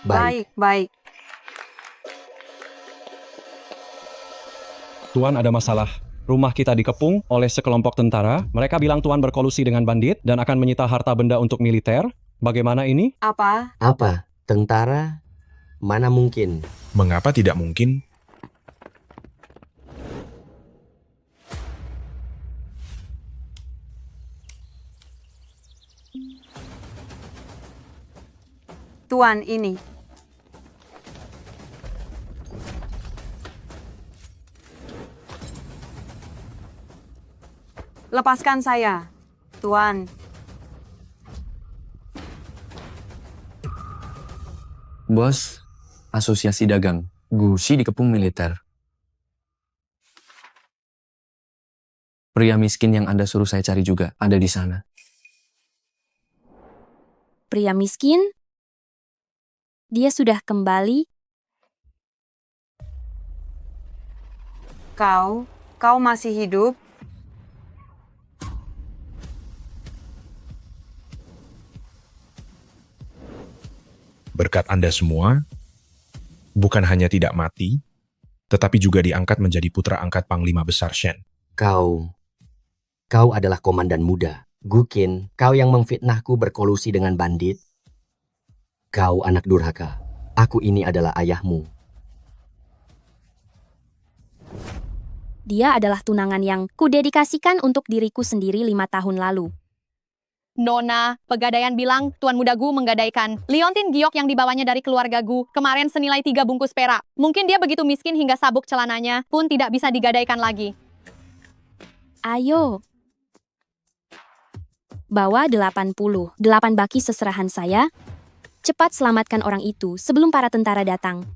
Baik. Baik. Tuan, ada masalah. Rumah kita dikepung oleh sekelompok tentara. Mereka bilang Tuan berkolusi dengan bandit dan akan menyita harta benda untuk militer. Bagaimana ini? Apa? Apa? Tentara? Mana mungkin? Mengapa tidak mungkin? Tuan, ini. Lepaskan saya, Tuan. Bos, asosiasi dagang. Gusi dikepung militer. Pria miskin yang Anda suruh saya cari juga ada di sana. Pria miskin? Dia sudah kembali? Kau masih hidup? Berkat Anda semua, bukan hanya tidak mati, tetapi juga diangkat menjadi putra angkat Panglima Besar Shen. Kau adalah komandan muda. Gukin, kau yang memfitnahku berkolusi dengan bandit. Kau anak durhaka. Aku ini adalah ayahmu. Dia adalah tunangan yang kudedikasikan untuk diriku sendiri 5 tahun lalu. Nona, Pegadaian bilang Tuan Muda Gu menggadaikan liontin giok yang dibawanya dari keluarga Gu kemarin senilai 3 bungkus perak. Mungkin dia begitu miskin hingga sabuk celananya pun tidak bisa digadaikan lagi. Ayo. Bawa 88 baki seserahan saya. Cepat selamatkan orang itu sebelum para tentara datang.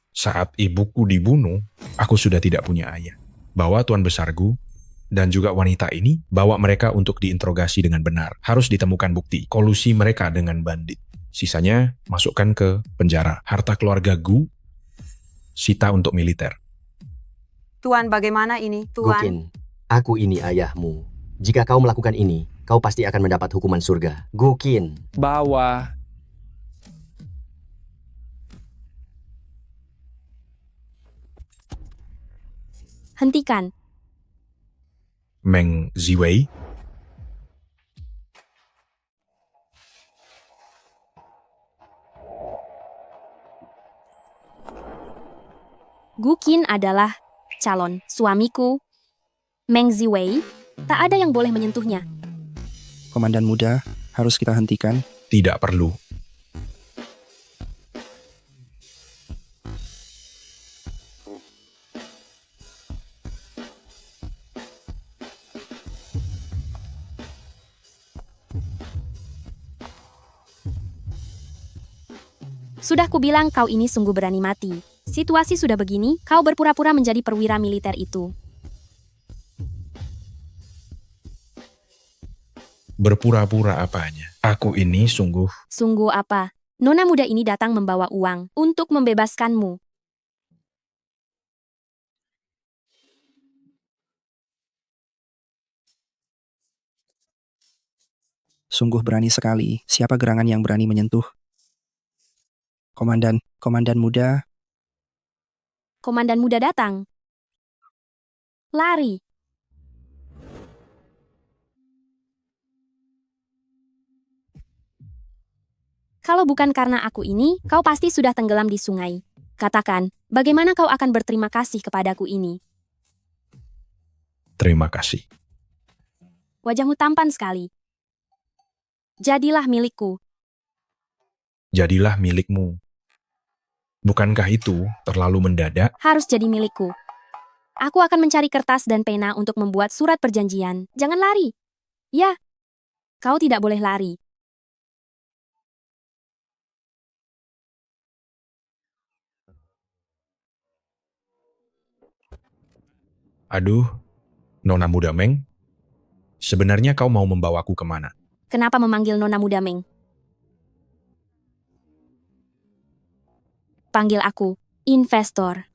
Saat ibuku dibunuh, aku sudah tidak punya ayah. Bawa Tuan Besarku dan juga wanita ini, bawa mereka untuk diinterogasi dengan benar. Harus ditemukan bukti kolusi mereka dengan bandit. Sisanya masukkan ke penjara. Harta keluarga Gu sita untuk militer. Tuan, bagaimana ini? Tuan. Gukin, aku ini ayahmu. Jika kau melakukan ini, kau pasti akan mendapat hukuman surga. Gukin. Bawa. Hentikan. Meng Ziwei, Gukin adalah calon suamiku. Meng Ziwei, tak ada yang boleh menyentuhnya. Komandan muda, harus kita hentikan. tidak perlu. Sudah kubilang kau ini sungguh berani mati. Situasi sudah begini, kau berpura-pura menjadi perwira militer itu. Berpura-pura apanya? Aku ini sungguh... Sungguh apa? Nona muda ini datang membawa uang untuk membebaskanmu. Sungguh berani sekali. Siapa gerangan yang berani menyentuh? Komandan muda, Komandan muda datang. Lari. Kalau bukan karena aku ini, kau pasti sudah tenggelam di sungai. Katakan, bagaimana kau akan berterima kasih kepadaku ini? Terima kasih. Wajahmu tampan sekali. Jadilah milikku. Jadilah milikmu. Bukankah itu terlalu mendadak? Harus jadi milikku. Aku akan mencari kertas dan pena untuk membuat surat perjanjian. Jangan lari. Ya, kau tidak boleh lari. Aduh, Nona Muda Meng, sebenarnya kau mau membawaku kemana? Kenapa memanggil Nona Muda Meng? Panggil aku investor.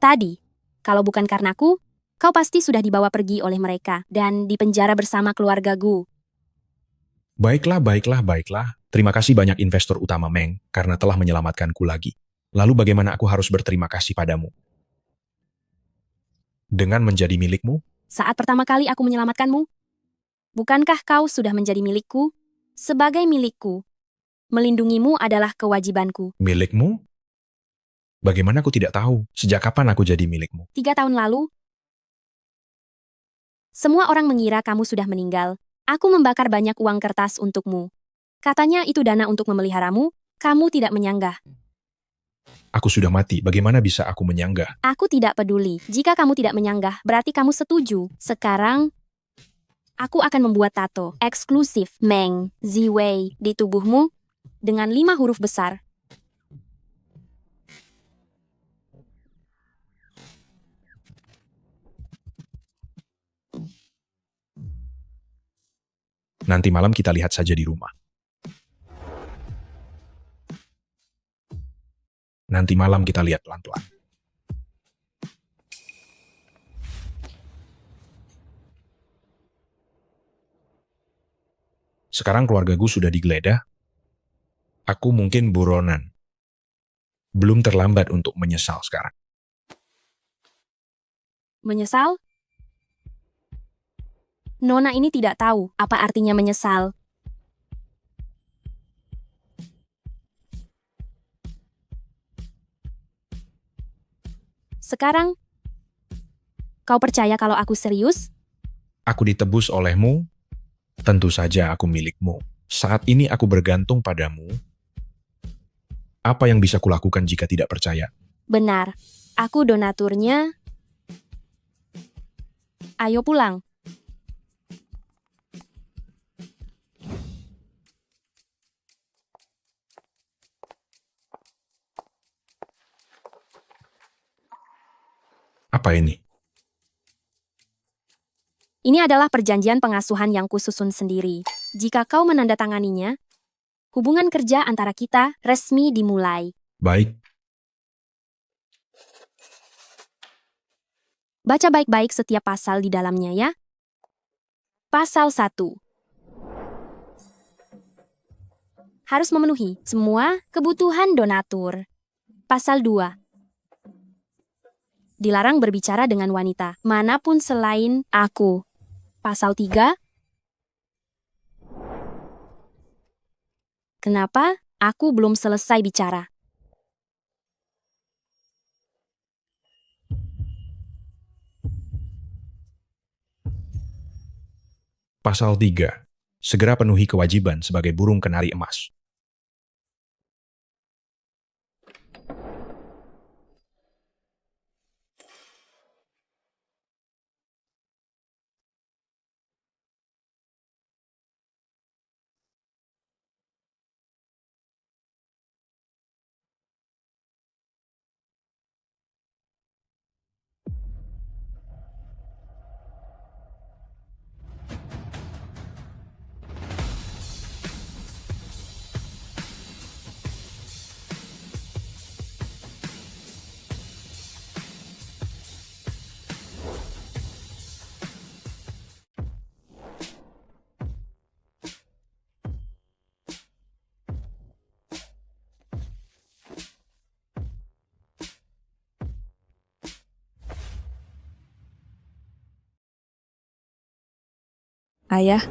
Tadi, kalau bukan karenaku, kau pasti sudah dibawa pergi oleh mereka dan dipenjara bersama keluarga Gu. Baiklah. Terima kasih banyak investor utama Meng karena telah menyelamatkanku lagi. Lalu bagaimana aku harus berterima kasih padamu? Dengan menjadi milikmu? Saat pertama kali aku menyelamatkanmu, bukankah kau sudah menjadi milikku? Sebagai milikku, melindungimu adalah kewajibanku. Milikmu? Bagaimana aku tidak tahu? Sejak kapan aku jadi milikmu? 3 tahun lalu, semua orang mengira kamu sudah meninggal. Aku membakar banyak uang kertas untukmu. Katanya itu dana untuk memeliharamu, kamu tidak menyanggah. Aku sudah mati, bagaimana bisa aku menyanggah? Aku tidak peduli. Jika kamu tidak menyanggah, berarti kamu setuju. Sekarang, aku akan membuat tato eksklusif Meng Ziwei di tubuhmu dengan 5 huruf besar. Nanti malam kita lihat saja di rumah. Nanti malam kita lihat pelan-pelan. Sekarang keluargaku sudah digeledah. Aku mungkin buronan. Belum terlambat untuk menyesal sekarang. Menyesal? Nona ini tidak tahu apa artinya menyesal. Sekarang, kau percaya kalau aku serius? Aku ditebus olehmu, tentu saja aku milikmu. Saat ini aku bergantung padamu. Apa yang bisa kulakukan jika tidak percaya? Benar, aku donaturnya. Ayo pulang. Apa ini? Ini adalah perjanjian pengasuhan yang kususun sendiri. Jika kau menandatanganinya, hubungan kerja antara kita resmi dimulai. Baik, Baca baik-baik setiap pasal di dalamnya ya. Pasal 1. Harus memenuhi semua kebutuhan donatur. Pasal 2. Dilarang berbicara dengan wanita manapun selain aku. Pasal 3. Kenapa aku belum selesai bicara? pasal 3. Segera penuhi kewajiban sebagai burung kenari emas. Ayah,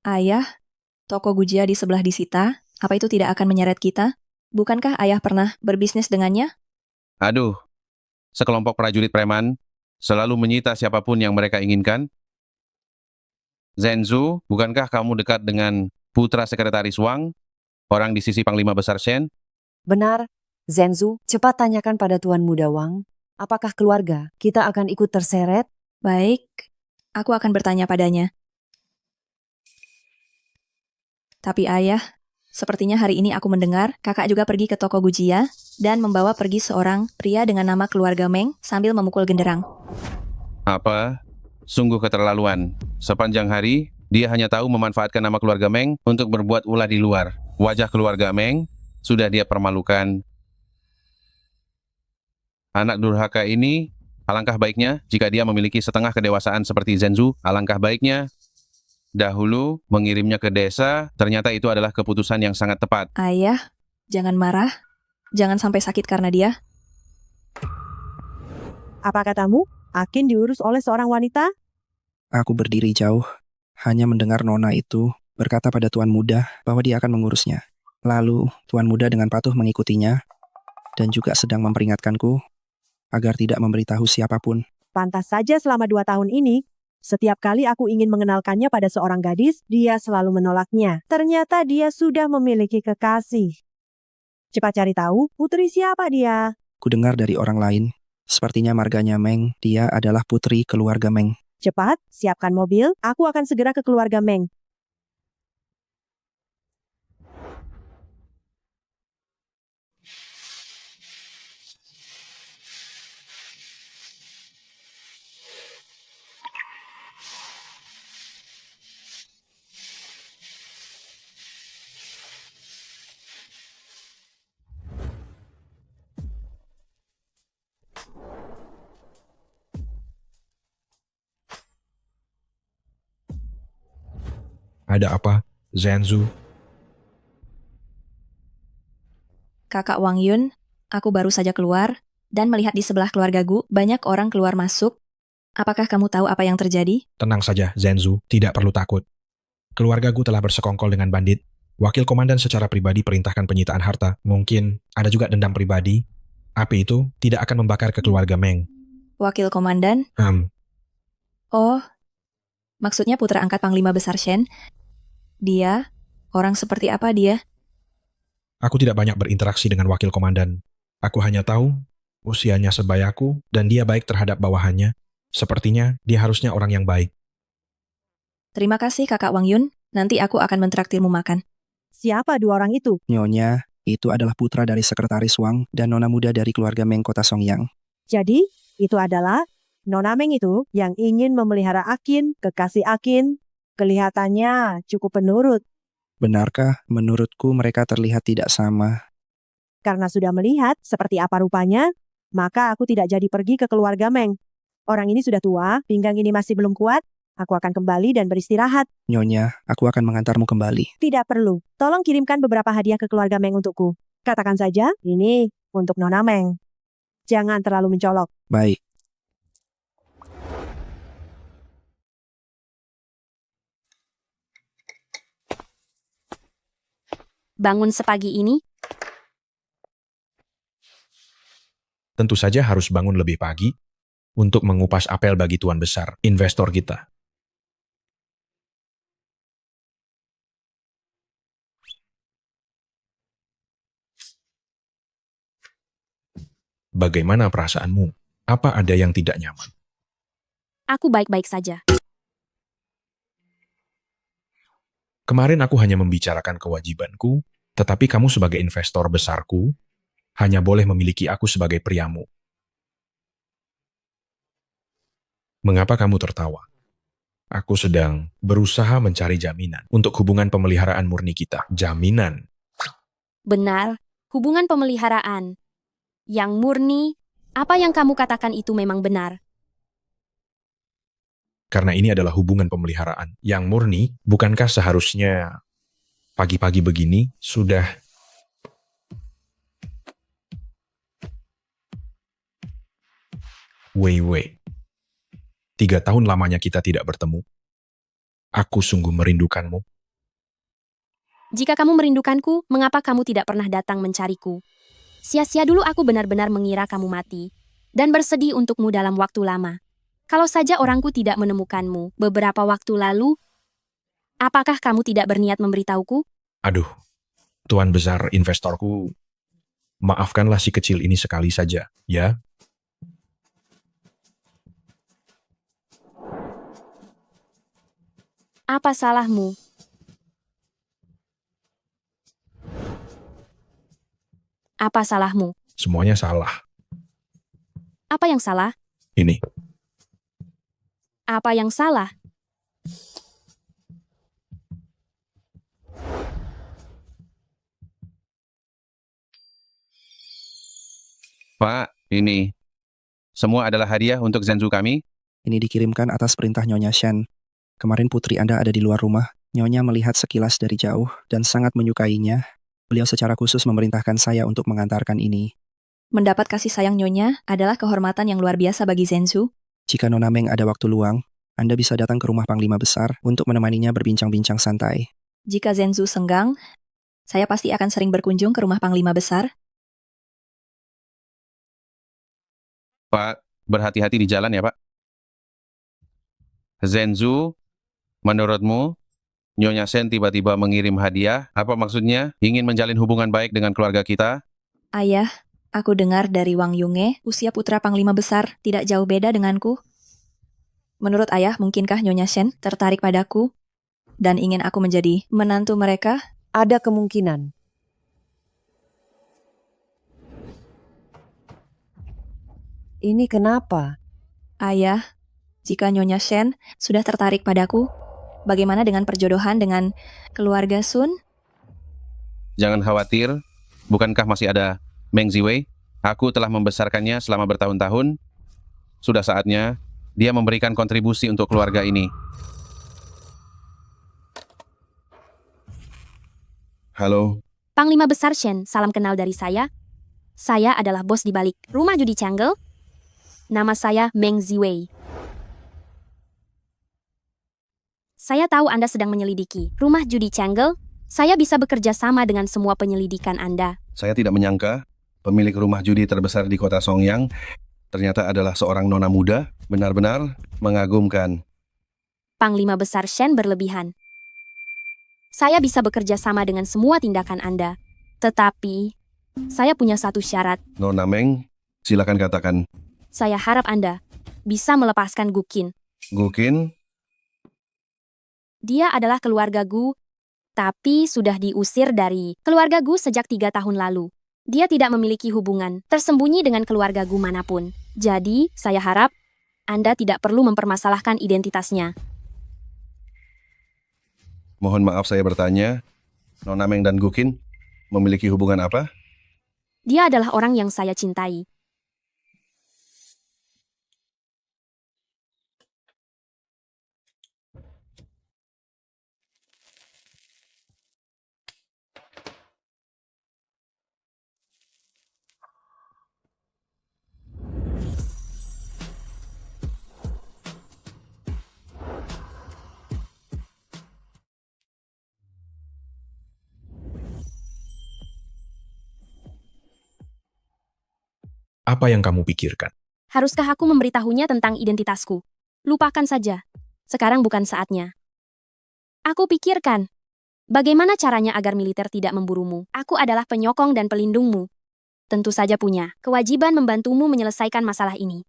ayah, toko Gujia di sebelah disita, apa itu tidak akan menyeret kita? Bukankah ayah pernah berbisnis dengannya? Aduh, sekelompok prajurit preman selalu menyita siapapun yang mereka inginkan. Zhenzu, bukankah kamu dekat dengan putra sekretaris Wang, orang di sisi Panglima Besar Shen? Benar, Zhenzu, cepat tanyakan pada Tuan Muda Wang, apakah keluarga kita akan ikut terseret? Baik, aku akan bertanya padanya. Tapi ayah, sepertinya hari ini aku mendengar kakak juga pergi ke toko Gujia dan membawa pergi seorang pria dengan nama keluarga Meng sambil memukul genderang. Apa? Sungguh keterlaluan. Sepanjang hari, dia hanya tahu memanfaatkan nama keluarga Meng untuk berbuat ulah di luar. Wajah keluarga Meng sudah dia permalukan. Anak durhaka ini, alangkah baiknya jika dia memiliki setengah kedewasaan seperti Zhenzu, alangkah baiknya dahulu mengirimnya ke desa, ternyata itu adalah keputusan yang sangat tepat. Ayah, jangan marah. Jangan sampai sakit karena dia. Apa katamu? Akin diurus oleh seorang wanita? Aku berdiri jauh, hanya mendengar Nona itu berkata pada Tuan Muda bahwa dia akan mengurusnya. Lalu, Tuan Muda dengan patuh mengikutinya dan juga sedang memperingatkanku agar tidak memberitahu siapapun. Pantas saja selama 2 tahun ini, setiap kali aku ingin mengenalkannya pada seorang gadis, dia selalu menolaknya. Ternyata dia sudah memiliki kekasih. Cepat cari tahu, putri siapa dia? Ku dengar dari orang lain, sepertinya marganya Meng, dia adalah putri keluarga Meng. Cepat, siapkan mobil, aku akan segera ke keluarga Meng. Ada apa, Zhenzu? Kakak Wang Yun, aku baru saja keluar dan melihat di sebelah keluarga Gu banyak orang keluar masuk. Apakah kamu tahu apa yang terjadi? Tenang saja, Zhenzu. Tidak perlu takut. Keluargaku telah bersekongkol dengan bandit. Wakil komandan secara pribadi perintahkan penyitaan harta. Mungkin ada juga dendam pribadi. Api itu tidak akan membakar ke keluarga Meng. Wakil komandan? Oh, maksudnya putra angkat Panglima Besar Shen. Dia, orang seperti apa dia? Aku tidak banyak berinteraksi dengan wakil komandan. Aku hanya tahu usianya sebayaku dan dia baik terhadap bawahannya. Sepertinya dia harusnya orang yang baik. Terima kasih Kakak Wang Yun, nanti aku akan mentraktirmu makan. Siapa 2 orang itu? Nyonya, itu adalah putra dari Sekretaris Wang dan Nona muda dari keluarga Meng Kota Songyang. Jadi, itu adalah Nona Meng itu yang ingin memelihara Akin, kekasih Akin. Kelihatannya cukup penurut. Benarkah? Menurutku mereka terlihat tidak sama. Karena sudah melihat seperti apa rupanya, maka aku tidak jadi pergi ke keluarga Meng. Orang ini sudah tua, pinggang ini masih belum kuat. Aku akan kembali dan beristirahat. Nyonya, aku akan mengantarmu kembali. Tidak perlu. Tolong kirimkan beberapa hadiah ke keluarga Meng untukku. Katakan saja, ini untuk Nona Meng. Jangan terlalu mencolok. Baik. Bangun sepagi ini? Tentu saja harus bangun lebih pagi untuk mengupas apel bagi tuan besar, investor kita. Bagaimana perasaanmu? Apa ada yang tidak nyaman? Aku baik-baik saja. Kemarin aku hanya membicarakan kewajibanku, tetapi kamu sebagai investor besarku hanya boleh memiliki aku sebagai priamu. Mengapa kamu tertawa? Aku sedang berusaha mencari jaminan untuk hubungan pemeliharaan murni kita. Jaminan. Benar, hubungan pemeliharaan. Yang murni, apa yang kamu katakan itu memang benar. Karena ini adalah hubungan pemeliharaan yang murni, bukankah seharusnya pagi-pagi begini sudah Wei. 3 tahun lamanya kita tidak bertemu. Aku sungguh merindukanmu. Jika kamu merindukanku, mengapa kamu tidak pernah datang mencariku? Sia-sia dulu aku benar-benar mengira kamu mati, dan bersedih untukmu dalam waktu lama. Kalau saja orangku tidak menemukanmu beberapa waktu lalu, apakah kamu tidak berniat memberitahuku? Aduh, tuan besar investorku, maafkanlah si kecil ini sekali saja, ya? Apa salahmu? Apa salahmu? Semuanya salah. Apa yang salah? Ini. Apa yang salah? Pak, ini. Semua adalah hadiah untuk Zhenzu kami. Ini dikirimkan atas perintah Nyonya Shen. Kemarin putri Anda ada di luar rumah. Nyonya melihat sekilas dari jauh dan sangat menyukainya. Beliau secara khusus memerintahkan saya untuk mengantarkan ini. Mendapat kasih sayang Nyonya adalah kehormatan yang luar biasa bagi Zenzu. Jika Nona Meng ada waktu luang, Anda bisa datang ke rumah Panglima Besar untuk menemaninya berbincang-bincang santai. Jika Zenzu senggang, saya pasti akan sering berkunjung ke rumah Panglima Besar. Pak, berhati-hati di jalan ya, Pak. Zenzu, menurutmu, Nyonya Shen tiba-tiba mengirim hadiah. Apa maksudnya? Ingin menjalin hubungan baik dengan keluarga kita? Ayah, aku dengar dari Wang Yunge, usia putra Panglima Besar tidak jauh beda denganku. Menurut ayah, mungkinkah Nyonya Shen tertarik padaku dan ingin aku menjadi menantu mereka? Ada kemungkinan. Ini kenapa? Ayah, jika Nyonya Shen sudah tertarik padaku, bagaimana dengan perjodohan dengan keluarga Sun? Jangan khawatir, bukankah masih ada Meng Ziwei? Aku telah membesarkannya selama bertahun-tahun. Sudah saatnya dia memberikan kontribusi untuk keluarga ini. Halo, Panglima Besar Shen, salam kenal dari saya. Saya adalah bos di balik rumah judi Changle. Nama saya Meng Ziwei. Saya tahu Anda sedang menyelidiki rumah judi Changle. Saya bisa bekerja sama dengan semua penyelidikan Anda. saya tidak menyangka pemilik rumah judi terbesar di kota Songyang ternyata adalah seorang nona muda. Benar-benar mengagumkan. Panglima Besar Shen berlebihan. Saya bisa bekerja sama dengan semua tindakan Anda. Tetapi, saya punya satu syarat. Nona Meng, silakan katakan. Saya harap Anda bisa melepaskan Gukin. Gukin, Dia adalah keluarga Gu, tapi sudah diusir dari keluarga Gu sejak 3 tahun lalu. Dia tidak memiliki hubungan tersembunyi dengan keluarga Gu manapun. Jadi, saya harap Anda tidak perlu mempermasalahkan identitasnya. mohon maaf saya bertanya. Nona Meng dan Gukin memiliki hubungan apa? Dia adalah orang yang saya cintai. Apa yang kamu pikirkan? Haruskah aku memberitahunya tentang identitasku? Lupakan saja. Sekarang bukan saatnya. Aku pikirkan, bagaimana caranya agar militer tidak memburumu? Aku adalah penyokong dan pelindungmu. Tentu saja punya kewajiban membantumu menyelesaikan masalah ini.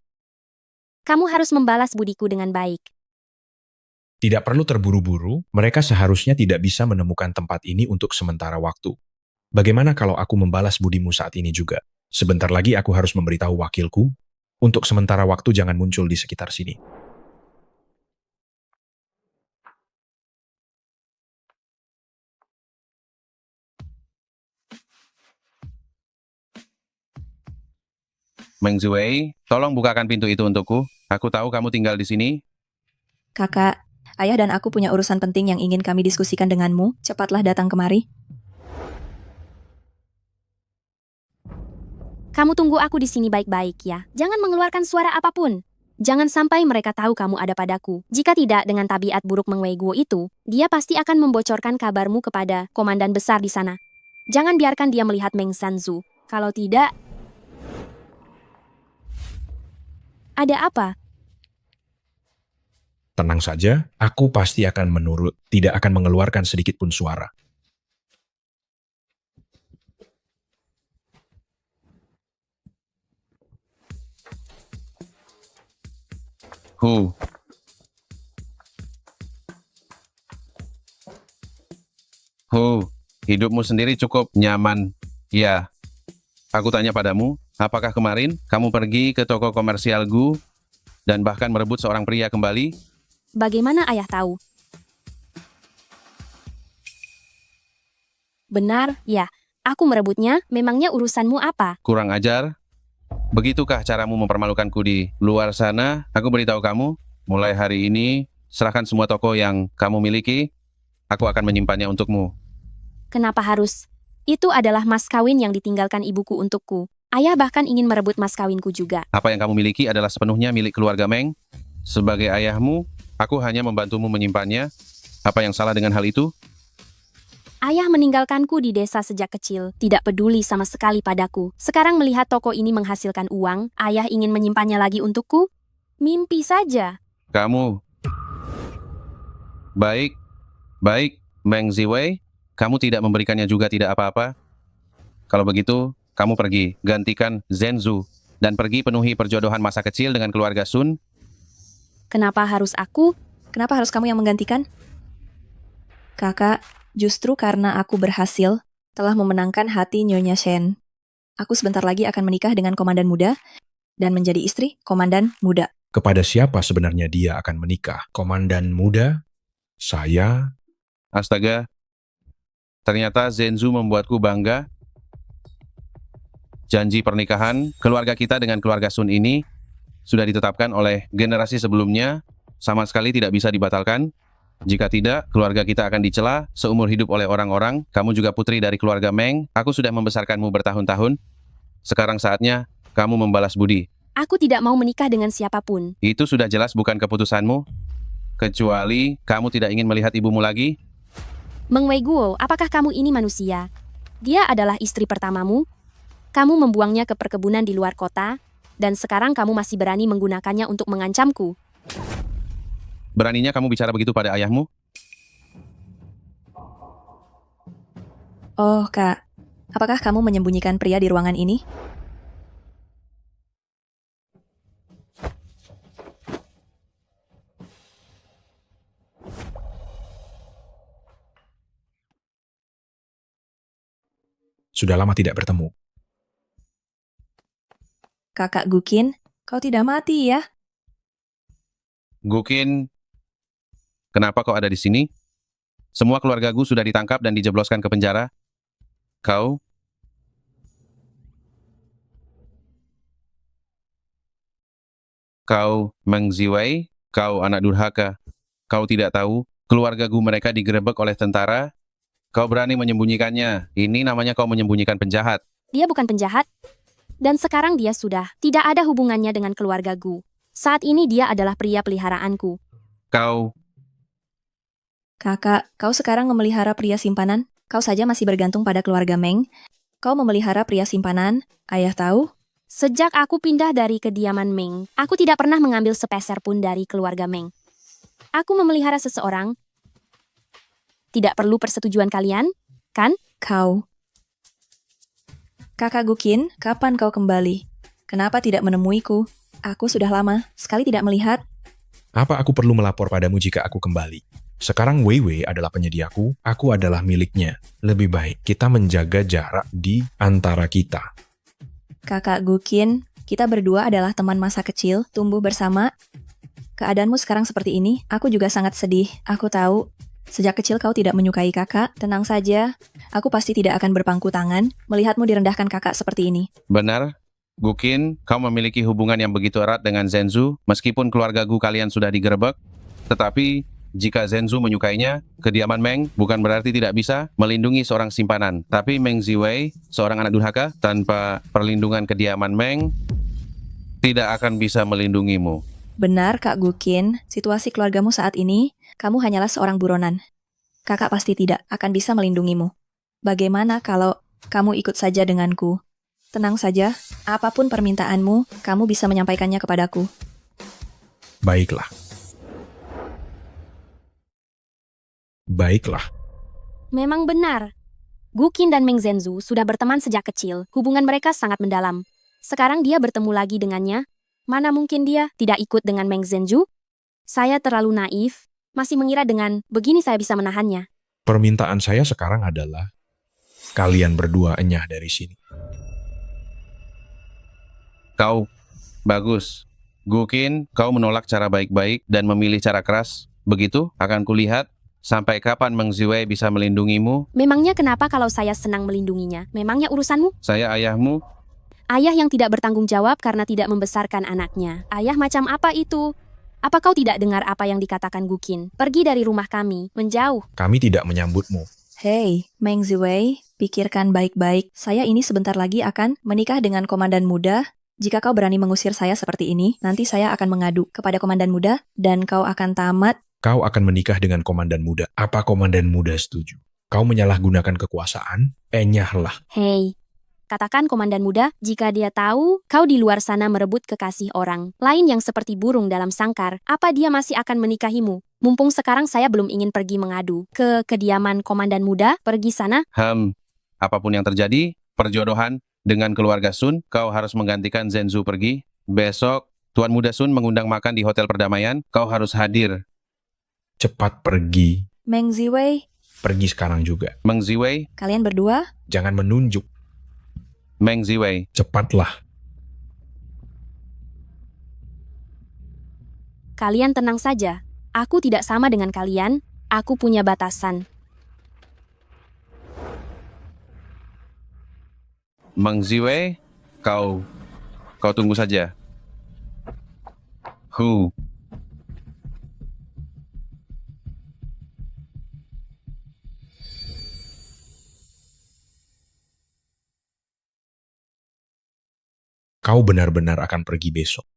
Kamu harus membalas budiku dengan baik. Tidak perlu terburu-buru, mereka seharusnya tidak bisa menemukan tempat ini untuk sementara waktu. Bagaimana kalau aku membalas budimu saat ini juga? Sebentar lagi aku harus memberitahu wakilku, untuk sementara waktu jangan muncul di sekitar sini. Meng Ziwei, tolong bukakan pintu itu untukku. Aku tahu kamu tinggal di sini. Kakak, ayah dan aku punya urusan penting yang ingin kami diskusikan denganmu. Cepatlah datang kemari. Kamu tunggu aku di sini baik-baik ya. Jangan mengeluarkan suara apapun. Jangan sampai mereka tahu kamu ada padaku. Jika tidak, dengan tabiat buruk Meng Wei Guo itu, dia pasti akan membocorkan kabarmu kepada komandan besar di sana. Jangan biarkan dia melihat Meng Sanzu. Kalau tidak... Ada apa? Tenang saja, aku pasti akan menurut, tidak akan mengeluarkan sedikit pun suara. Hu. Hidupmu sendiri cukup nyaman. Ya. Aku tanya padamu, apakah kemarin kamu pergi ke toko komersial Gu dan bahkan merebut seorang pria kembali? Bagaimana ayah tahu? Benar, ya. Aku merebutnya, memangnya urusanmu apa? Kurang ajar. Begitukah caramu mempermalukanku di luar sana? Aku beritahu kamu, mulai hari ini, serahkan semua toko yang kamu miliki. Aku akan menyimpannya untukmu. Kenapa harus? Itu adalah mas kawin yang ditinggalkan ibuku untukku. Ayah bahkan ingin merebut mas kawinku juga. Apa yang kamu miliki adalah sepenuhnya milik keluarga Meng. Sebagai ayahmu, aku hanya membantumu menyimpannya. Apa yang salah dengan hal itu? Ayah meninggalkanku di desa sejak kecil, tidak peduli sama sekali padaku. Sekarang melihat toko ini menghasilkan uang, ayah ingin menyimpannya lagi untukku? Mimpi saja. Kamu. Baik, Meng Ziwei. Kamu tidak memberikannya juga tidak apa-apa. Kalau begitu, kamu pergi, gantikan Zhenzu, dan pergi penuhi perjodohan masa kecil dengan keluarga Sun. Kenapa harus aku? Kenapa harus kamu yang menggantikan? Kakak, justru karena aku berhasil telah memenangkan hati Nyonya Shen. Aku sebentar lagi akan menikah dengan komandan muda dan menjadi istri komandan muda. Kepada siapa sebenarnya dia akan menikah? Komandan muda? Saya? Astaga, ternyata Zhenzu membuatku bangga. Janji pernikahan keluarga kita dengan keluarga Sun ini sudah ditetapkan oleh generasi sebelumnya, sama sekali tidak bisa dibatalkan. Jika tidak, keluarga kita akan dicela seumur hidup oleh orang-orang. Kamu juga putri dari keluarga Meng. Aku sudah membesarkanmu bertahun-tahun. Sekarang saatnya kamu membalas budi. Aku tidak mau menikah dengan siapapun. Itu sudah jelas bukan keputusanmu. Kecuali kamu tidak ingin melihat ibumu lagi. Meng Wei Guo, apakah kamu ini manusia? Dia adalah istri pertamamu. Kamu membuangnya ke perkebunan di luar kota, dan sekarang kamu masih berani menggunakannya untuk mengancamku. Beraninya kamu bicara begitu pada ayahmu? Oh, Kak. Apakah kamu menyembunyikan pria di ruangan ini? Sudah lama tidak bertemu. Kakak Gukin, kau tidak mati ya? Gukin, kenapa kau ada di sini? Semua keluarga Gu sudah ditangkap dan dijebloskan ke penjara. Kau? Kau Meng Ziwei, kau anak durhaka. Kau tidak tahu, keluarga Gu mereka digerebek oleh tentara. Kau berani menyembunyikannya. Ini namanya kau menyembunyikan penjahat. Dia bukan penjahat. Dan sekarang dia sudah tidak ada hubungannya dengan keluarga Gu. Saat ini dia adalah pria peliharaanku. Kau, Kakak, kau sekarang memelihara pria simpanan? Kau saja masih bergantung pada keluarga Meng. Kau memelihara pria simpanan? Ayah tahu? Sejak aku pindah dari kediaman Meng, aku tidak pernah mengambil sepeser pun dari keluarga Meng. Aku memelihara seseorang. Tidak perlu persetujuan kalian, kan? Kau. Kakak Gukin, kapan kau kembali? Kenapa tidak menemuiku? Aku sudah lama sekali tidak melihat. Apa aku perlu melapor padamu jika aku kembali? Sekarang Wei Wei adalah penyediaku, aku adalah miliknya. Lebih baik kita menjaga jarak di antara kita. Kakak Gukin, kita berdua adalah teman masa kecil, tumbuh bersama. Keadaanmu sekarang seperti ini, aku juga sangat sedih. Aku tahu, sejak kecil kau tidak menyukai kakak. Tenang saja, aku pasti tidak akan berpangku tangan melihatmu direndahkan kakak seperti ini. benar? Gukin, kau memiliki hubungan yang begitu erat dengan Zhenzu, meskipun keluarga Gu kalian sudah digerebek. Tetapi, jika Zhenzu menyukainya, kediaman Meng bukan berarti tidak bisa melindungi seorang simpanan. Tapi Meng Ziwei, seorang anak durhaka, tanpa perlindungan kediaman Meng, tidak akan bisa melindungimu. Benar, Kak Gukin. Situasi keluargamu saat ini, kamu hanyalah seorang buronan. Kakak pasti tidak akan bisa melindungimu. Bagaimana kalau kamu ikut saja denganku? Tenang saja, apapun permintaanmu, kamu bisa menyampaikannya kepadaku. Baiklah. Baiklah. Memang benar. Gukin dan Meng Zhenzu sudah berteman sejak kecil. Hubungan mereka sangat mendalam. Sekarang dia bertemu lagi dengannya. Mana mungkin dia tidak ikut dengan Meng Zhenzu? Saya terlalu naif. Masih mengira dengan begini saya bisa menahannya. Permintaan saya sekarang adalah kalian berdua enyah dari sini. Kau, bagus. Gukin, kau menolak cara baik-baik dan memilih cara keras. Begitu akan kulihat sampai kapan Meng Ziwei bisa melindungimu. Memangnya kenapa kalau saya senang melindunginya? Memangnya urusanmu? Saya ayahmu. Ayah yang tidak bertanggung jawab karena tidak membesarkan anaknya. Ayah macam apa itu? Apa kau tidak dengar apa yang dikatakan Gukin? Pergi dari rumah kami, menjauh. Kami tidak menyambutmu. Hei, Meng Ziwei, pikirkan baik-baik. Saya ini sebentar lagi akan menikah dengan komandan muda. Jika kau berani mengusir saya seperti ini, nanti saya akan mengadu kepada komandan muda dan kau akan tamat. Kau akan menikah dengan komandan muda. Apa komandan muda setuju? Kau menyalahgunakan kekuasaan? Enyahlah. Hei, katakan komandan muda, jika dia tahu kau di luar sana merebut kekasih orang lain yang seperti burung dalam sangkar, apa dia masih akan menikahimu? Mumpung sekarang saya belum ingin pergi mengadu ke kediaman komandan muda, pergi sana. Apapun yang terjadi, perjodohan dengan keluarga Sun, kau harus menggantikan Zhenzu pergi. Besok, Tuan Muda Sun mengundang makan di Hotel Perdamaian, kau harus hadir. Cepat pergi. Meng Ziwei, Pergi sekarang juga. Meng Ziwei, kalian berdua, Jangan menunjuk. Meng Ziwei. Cepatlah. Kalian tenang saja. Aku tidak sama dengan kalian, aku punya batasan. Meng Ziwei, kau tunggu saja. Kau benar-benar akan pergi besok.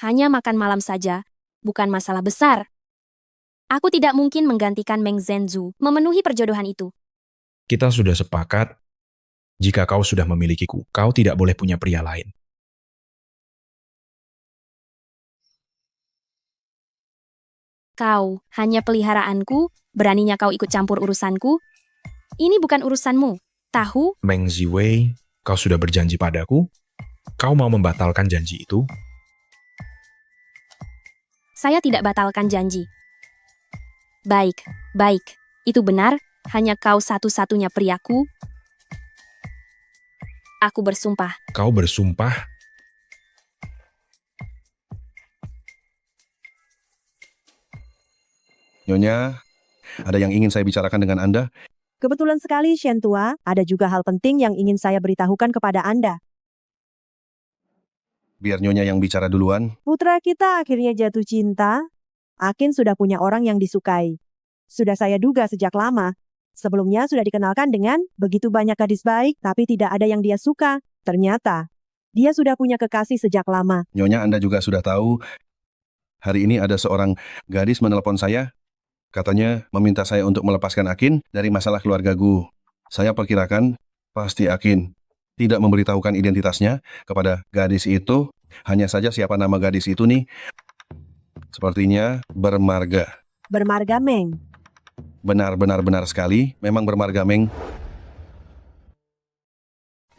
Hanya makan malam saja, bukan masalah besar. Aku tidak mungkin menggantikan Meng Zhenzu memenuhi perjodohan itu. Kita sudah sepakat, jika kau sudah memilikiku, kau tidak boleh punya pria lain. Kau hanya peliharaanku, beraninya kau ikut campur urusanku? Ini bukan urusanmu, tahu? Meng Ziwei, kau sudah berjanji padaku? Kau mau membatalkan janji itu? Saya tidak batalkan janji. Baik, itu benar, hanya kau satu-satunya priaku. Aku bersumpah. Kau bersumpah? Nyonya, ada yang ingin saya bicarakan dengan Anda? Kebetulan sekali, Shen Tua, ada juga hal penting yang ingin saya beritahukan kepada Anda. Biar Nyonya yang bicara duluan. Putra kita akhirnya jatuh cinta. Akin sudah punya orang yang disukai. Sudah saya duga sejak lama. Sebelumnya sudah dikenalkan dengan begitu banyak gadis baik, tapi tidak ada yang dia suka. Ternyata, dia sudah punya kekasih sejak lama. Nyonya, Anda juga sudah tahu, hari ini ada seorang gadis menelpon saya. Katanya meminta saya untuk melepaskan Akin dari masalah keluarga Gu. Saya perkirakan pasti Akin tidak memberitahukan identitasnya kepada gadis itu. Hanya saja siapa nama gadis itu nih? Sepertinya bermarga. Bermarga Meng. Benar sekali. Memang bermarga Meng.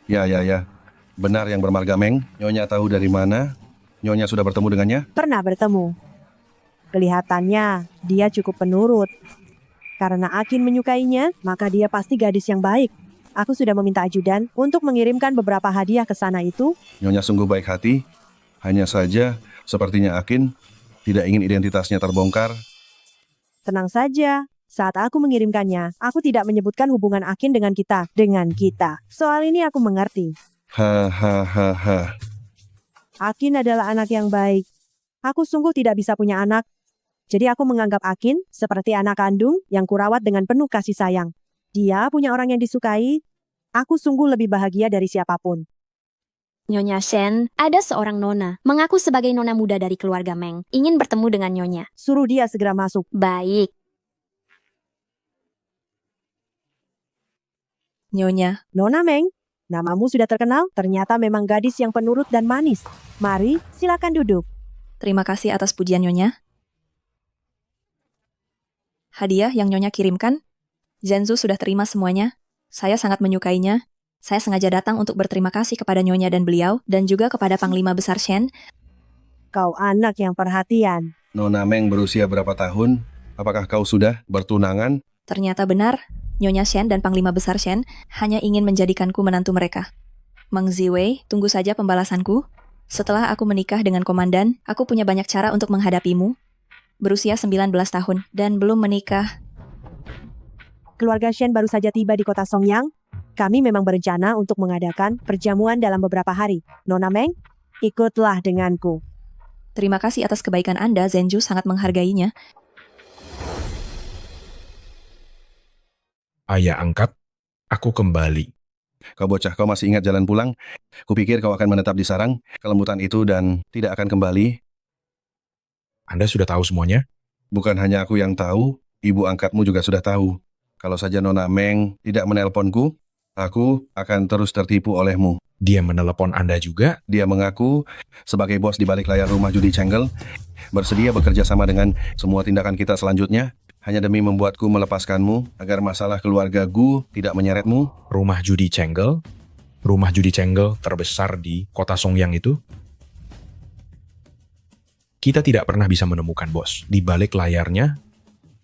Ya. Benar yang bermarga Meng. Nyonya tahu dari mana? Nyonya sudah bertemu dengannya? Pernah bertemu. Kelihatannya dia cukup penurut. Karena Akin menyukainya, maka dia pasti gadis yang baik. Aku sudah meminta ajudan untuk mengirimkan beberapa hadiah ke sana itu. Nyonya sungguh baik hati. Hanya saja, sepertinya Akin tidak ingin identitasnya terbongkar. Tenang saja, saat aku mengirimkannya, aku tidak menyebutkan hubungan Akin dengan kita. Soal ini aku mengerti. Akin adalah anak yang baik. Aku sungguh tidak bisa punya anak. Jadi aku menganggap Akin seperti anak kandung yang kurawat dengan penuh kasih sayang. Dia punya orang yang disukai. Aku sungguh lebih bahagia dari siapapun. Nyonya Shen, ada seorang nona, mengaku sebagai nona muda dari keluarga Meng, ingin bertemu dengan Nyonya. Suruh dia segera masuk. Baik. Nyonya. Nona Meng, namamu sudah terkenal, ternyata memang gadis yang penurut dan manis. Mari, silakan duduk. Terima kasih atas pujian Nyonya. Hadiah yang Nyonya kirimkan, Zhenzu sudah terima semuanya. Saya sangat menyukainya. Saya sengaja datang untuk berterima kasih kepada Nyonya dan beliau, dan juga kepada Panglima Besar Shen. Kau anak yang perhatian. Nona Meng berusia berapa tahun? Apakah kau sudah bertunangan? Ternyata benar, Nyonya Shen dan Panglima Besar Shen hanya ingin menjadikanku menantu mereka. Meng Ziwei, tunggu saja pembalasanku. Setelah aku menikah dengan komandan, aku punya banyak cara untuk menghadapimu. Berusia 19 tahun dan belum menikah. Keluarga Shen baru saja tiba di kota Songyang. Kami memang berencana untuk mengadakan perjamuan dalam beberapa hari. Nona Meng, ikutlah denganku. Terima kasih atas kebaikan Anda, Zenju sangat menghargainya. Ayah angkat, aku kembali. Kau bocah, kau masih ingat jalan pulang? Kupikir kau akan menetap di sarang, kelembutan itu dan tidak akan kembali. Anda sudah tahu semuanya? Bukan hanya aku yang tahu, ibu angkatmu juga sudah tahu. Kalau saja Nona Meng tidak menelponku, aku akan terus tertipu olehmu. Dia menelepon Anda juga? Dia mengaku sebagai bos di balik layar rumah judi Chenggel, bersedia bekerja sama dengan semua tindakan kita selanjutnya, hanya demi membuatku melepaskanmu agar masalah keluarga Gu tidak menyeretmu. Rumah judi Chenggel? Rumah judi Chenggel terbesar di kota Songyang itu? Kita tidak pernah bisa menemukan bos. Di balik layarnya,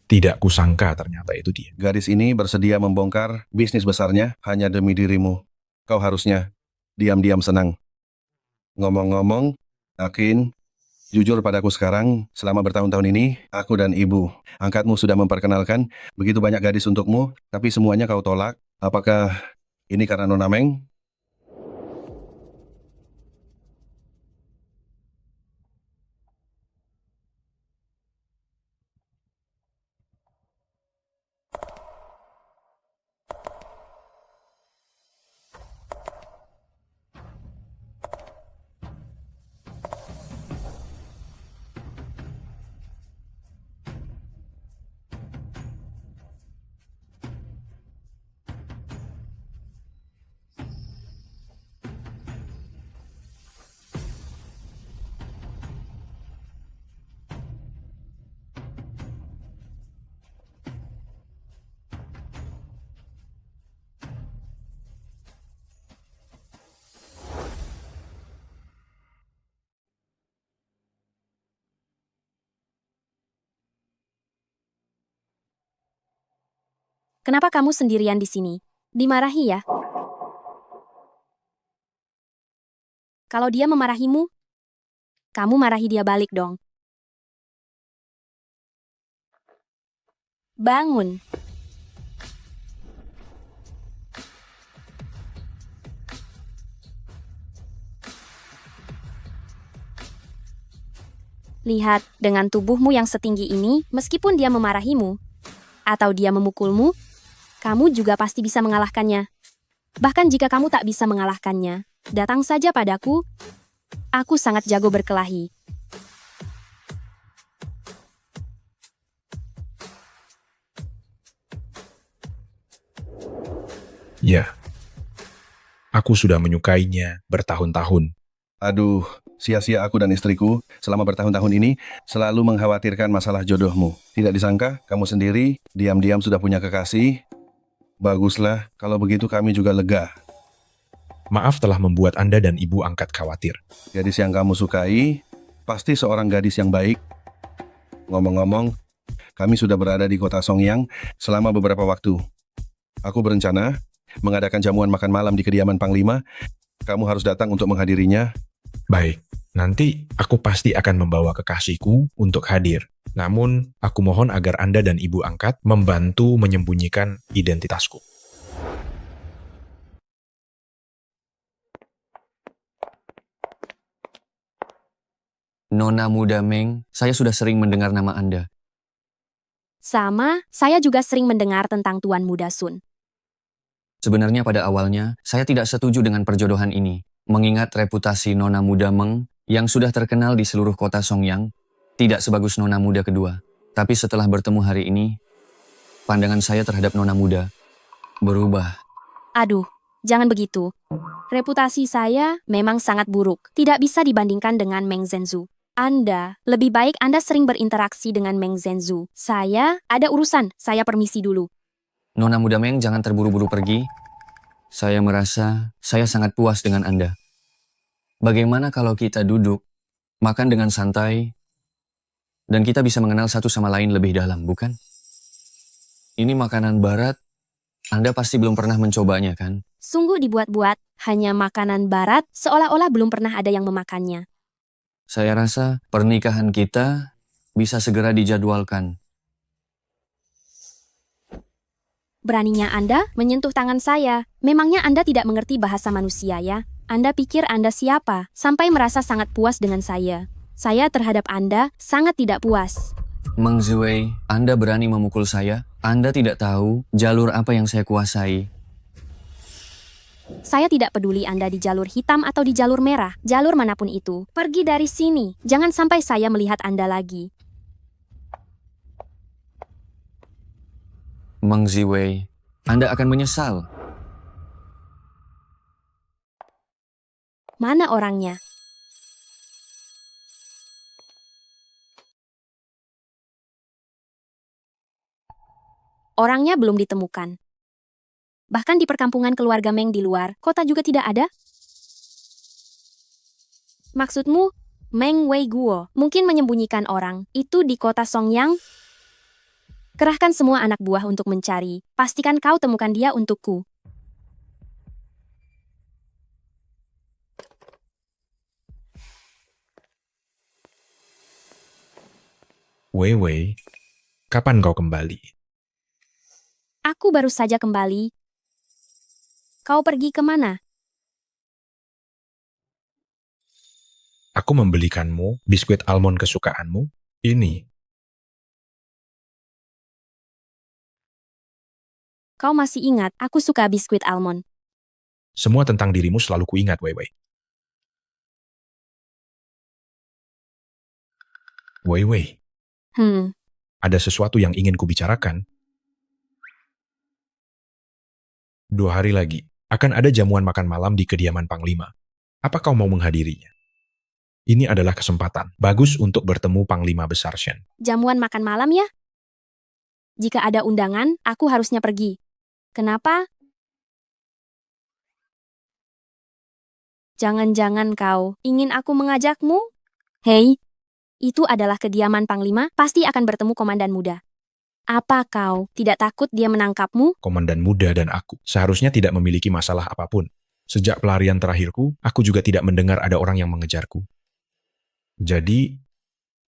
tidak kusangka ternyata itu dia. Gadis ini bersedia membongkar bisnis besarnya hanya demi dirimu. Kau harusnya diam-diam senang. Ngomong-ngomong, Akin, jujur padaku sekarang, selama bertahun-tahun ini, aku dan ibu angkatmu sudah memperkenalkan begitu banyak gadis untukmu, tapi semuanya kau tolak. Apakah ini karena Nona Meng? Kenapa kamu sendirian di sini? Dimarahi ya? Kalau dia memarahimu, kamu marahi dia balik dong. Bangun. Lihat, dengan tubuhmu yang setinggi ini, meskipun dia memarahimu, atau dia memukulmu, kamu juga pasti bisa mengalahkannya. Bahkan jika kamu tak bisa mengalahkannya, datang saja padaku. Aku sangat jago berkelahi. Ya, aku sudah menyukainya bertahun-tahun. Aduh, sia-sia aku dan istriku selama bertahun-tahun ini selalu mengkhawatirkan masalah jodohmu. Tidak disangka, kamu sendiri diam-diam sudah punya kekasih. Baguslah, kalau begitu kami juga lega. Maaf telah membuat Anda dan ibu angkat khawatir. Gadis yang kamu sukai, pasti seorang gadis yang baik. Ngomong-ngomong, kami sudah berada di kota Songyang selama beberapa waktu. Aku berencana mengadakan jamuan makan malam di kediaman Panglima. Kamu harus datang untuk menghadirinya. Baik, nanti aku pasti akan membawa kekasihku untuk hadir. Namun, aku mohon agar Anda dan ibu angkat membantu menyembunyikan identitasku. Nona muda Meng, saya sudah sering mendengar nama Anda. Sama, saya juga sering mendengar tentang Tuan Muda Sun. Sebenarnya pada awalnya, saya tidak setuju dengan perjodohan ini, mengingat reputasi Nona muda Meng yang sudah terkenal di seluruh kota Songyang, tidak sebagus Nona muda kedua. Tapi setelah bertemu hari ini, pandangan saya terhadap Nona muda berubah. Aduh, jangan begitu. Reputasi saya memang sangat buruk. Tidak bisa dibandingkan dengan Meng Zhenzu. Lebih baik Anda sering berinteraksi dengan Meng Zhenzu. Saya ada urusan, saya permisi dulu. Nona muda Meng, jangan terburu-buru pergi. Saya merasa saya sangat puas dengan Anda. Bagaimana kalau kita duduk, makan dengan santai, dan kita bisa mengenal satu sama lain lebih dalam, bukan? Ini makanan barat, Anda pasti belum pernah mencobanya, kan? Sungguh dibuat-buat, hanya makanan barat seolah-olah belum pernah ada yang memakannya. Saya rasa pernikahan kita bisa segera dijadwalkan. Beraninya Anda menyentuh tangan saya. Memangnya Anda tidak mengerti bahasa manusia ya? Anda pikir Anda siapa, sampai merasa sangat puas dengan saya. Saya terhadap Anda sangat tidak puas. Meng Ziwei, Anda berani memukul saya? Anda tidak tahu jalur apa yang saya kuasai. Saya tidak peduli Anda di jalur hitam atau di jalur merah, jalur manapun itu. Pergi dari sini. Jangan sampai saya melihat Anda lagi. Meng Ziwei, Anda akan menyesal. Mana orangnya? Orangnya belum ditemukan. Bahkan di perkampungan keluarga Meng di luar kota juga tidak ada. Maksudmu, Meng Wei Guo mungkin menyembunyikan orang itu di kota Songyang? Kerahkan semua anak buah untuk mencari. Pastikan kau temukan dia untukku. Wei Wei, kapan kau kembali? Aku baru saja kembali. Kau pergi kemana? Aku membelikanmu biskuit almond kesukaanmu. Ini. Kau masih ingat, aku suka biskuit almond. Semua tentang dirimu selalu kuingat, Wei Wei. Wei Wei, ada sesuatu yang ingin kubicarakan. 2 hari lagi, akan ada jamuan makan malam di kediaman Panglima. Apa kau mau menghadirinya? Ini adalah kesempatan bagus untuk bertemu Panglima Besar Shen. Jamuan makan malam ya? Jika ada undangan, aku harusnya pergi. Kenapa? Jangan-jangan kau ingin aku mengajakmu? Hei, itu adalah kediaman Panglima, pasti akan bertemu Komandan Muda. Apa kau tidak takut dia menangkapmu? Komandan Muda dan aku seharusnya tidak memiliki masalah apapun. Sejak pelarian terakhirku, aku juga tidak mendengar ada orang yang mengejarku. Jadi,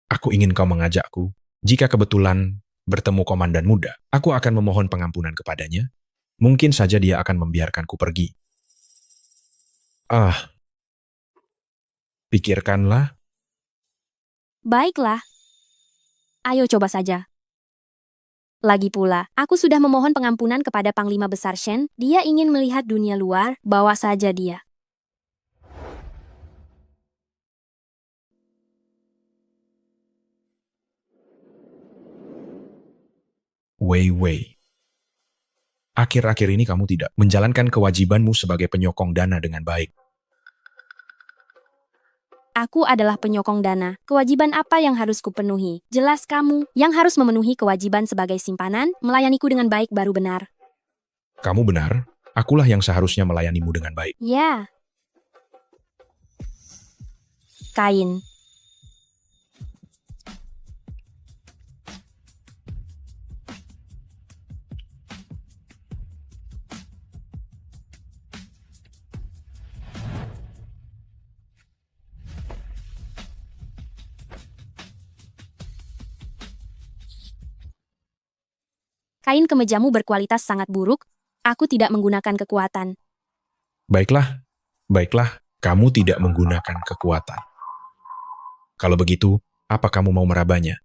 aku ingin kau mengajakku. Jika kebetulan bertemu Komandan Muda, aku akan memohon pengampunan kepadanya. Mungkin saja dia akan membiarkanku pergi. Pikirkanlah. Baiklah. Ayo coba saja. Lagi pula, aku sudah memohon pengampunan kepada Panglima Besar Shen. Dia ingin melihat dunia luar, bawa saja dia. Wei Wei, akhir-akhir ini kamu tidak menjalankan kewajibanmu sebagai penyokong dana dengan baik. Aku adalah penyokong dana. Kewajiban apa yang harus kupenuhi? Jelas kamu yang harus memenuhi kewajiban sebagai simpanan, melayaniku dengan baik baru benar. Kamu benar, akulah yang seharusnya melayanimu dengan baik. Ya. Kain. Kain kemejamu berkualitas sangat buruk. Aku tidak menggunakan kekuatan. Baiklah, kamu tidak menggunakan kekuatan. Kalau begitu, apa kamu mau merabanya?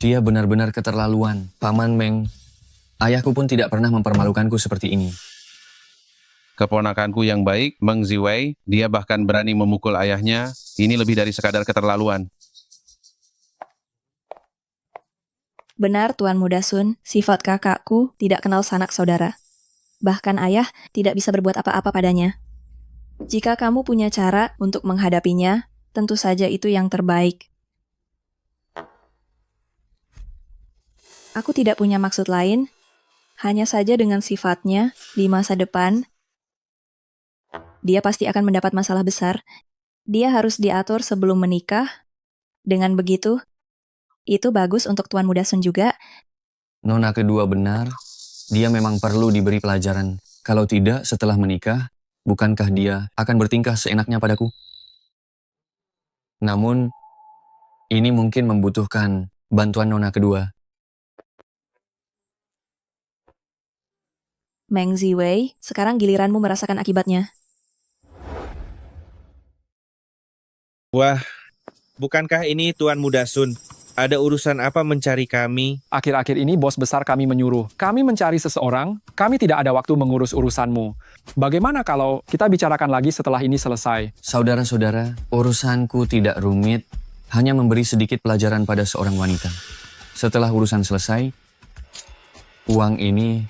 Dia benar-benar keterlaluan. Paman Meng, ayahku pun tidak pernah mempermalukanku seperti ini. Keponakanku yang baik, Meng Ziwei, dia bahkan berani memukul ayahnya. Ini lebih dari sekadar keterlaluan. Benar, Tuan Muda Sun, sifat kakakku tidak kenal sanak saudara. Bahkan ayah tidak bisa berbuat apa-apa padanya. Jika kamu punya cara untuk menghadapinya, tentu saja itu yang terbaik. Aku tidak punya maksud lain, hanya saja dengan sifatnya, di masa depan, dia pasti akan mendapat masalah besar. Dia harus diatur sebelum menikah. Dengan begitu, itu bagus untuk Tuan Muda Sun juga. Nona kedua benar, dia memang perlu diberi pelajaran. Kalau tidak, setelah menikah, bukankah dia akan bertingkah seenaknya padaku? Namun, ini mungkin membutuhkan bantuan nona kedua. Meng Ziwei, sekarang giliranmu merasakan akibatnya. Wah, bukankah ini Tuan Muda Sun? Ada urusan apa mencari kami? Akhir-akhir ini bos besar kami menyuruh kami mencari seseorang, kami tidak ada waktu mengurus urusanmu. Bagaimana kalau kita bicarakan lagi setelah ini selesai? Saudara-saudara, urusanku tidak rumit, hanya memberi sedikit pelajaran pada seorang wanita. Setelah urusan selesai, uang ini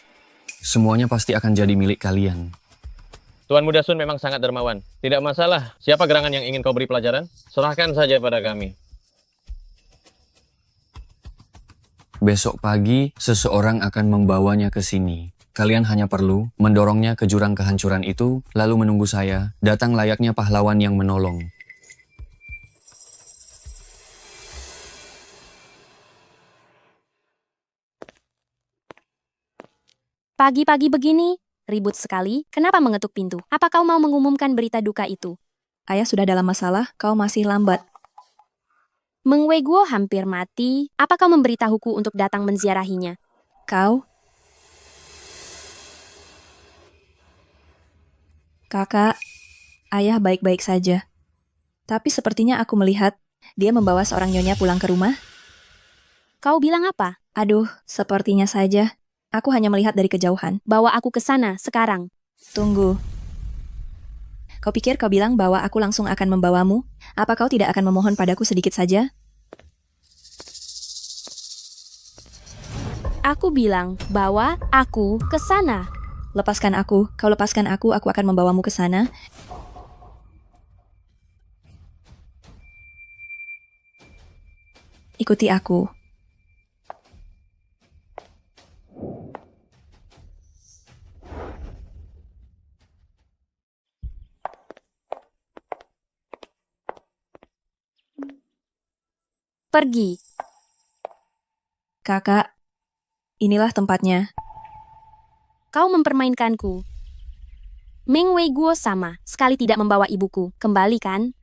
semuanya pasti akan jadi milik kalian. Tuan Muda Sun memang sangat dermawan. Tidak masalah, siapa gerangan yang ingin kau beri pelajaran? Serahkan saja pada kami. Besok pagi, seseorang akan membawanya ke sini. Kalian hanya perlu mendorongnya ke jurang kehancuran itu, lalu menunggu saya datang layaknya pahlawan yang menolong. Pagi-pagi begini, ribut sekali. Kenapa mengetuk pintu? Apa kau mau mengumumkan berita duka itu? Ayah sudah dalam masalah, kau masih lambat. Meng Wei Guo hampir mati. Apa kau memberitahuku untuk datang menziarahinya? Kau? Kakak, ayah baik-baik saja. Tapi sepertinya aku melihat dia membawa seorang nyonya pulang ke rumah. Kau bilang apa? Aduh, sepertinya saja. Aku hanya melihat dari kejauhan. Bawa aku ke sana sekarang. Tunggu. Kau pikir kau bilang bahwa aku langsung akan membawamu? Apa kau tidak akan memohon padaku sedikit saja? Aku bilang bawa aku ke sana. Lepaskan aku. Kau lepaskan aku akan membawamu ke sana. Ikuti aku. Pergi. Kakak, inilah tempatnya. Kau mempermainkanku. Meng Wei Guo sama, sekali tidak membawa ibuku. Kembalikan.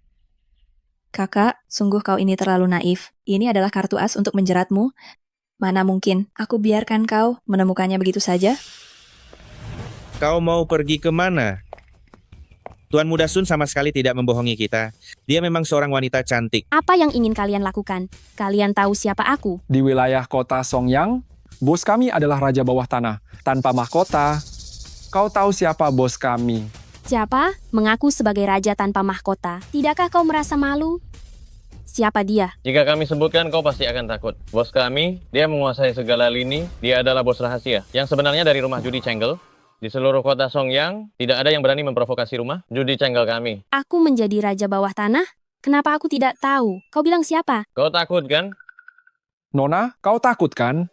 Kakak, sungguh kau ini terlalu naif. Ini adalah kartu as untuk menjeratmu. Mana mungkin, aku biarkan kau menemukannya begitu saja? Kau mau pergi ke mana? Tuan Muda Sun sama sekali tidak membohongi kita. Dia memang seorang wanita cantik. Apa yang ingin kalian lakukan? Kalian tahu siapa aku? Di wilayah kota Songyang, bos kami adalah raja bawah tanah, tanpa mahkota. Kau tahu siapa bos kami? Siapa? Mengaku sebagai raja tanpa mahkota. Tidakkah kau merasa malu? Siapa dia? Jika kami sebutkan, kau pasti akan takut. Bos kami, dia menguasai segala lini. Dia adalah bos rahasia, yang sebenarnya dari rumah judi Cenggel. Di seluruh kota Songyang, tidak ada yang berani memprovokasi rumah judi Cenggel kami. Aku menjadi raja bawah tanah? Kenapa aku tidak tahu? Kau bilang siapa? Kau takut kan? Nona, kau takut kan?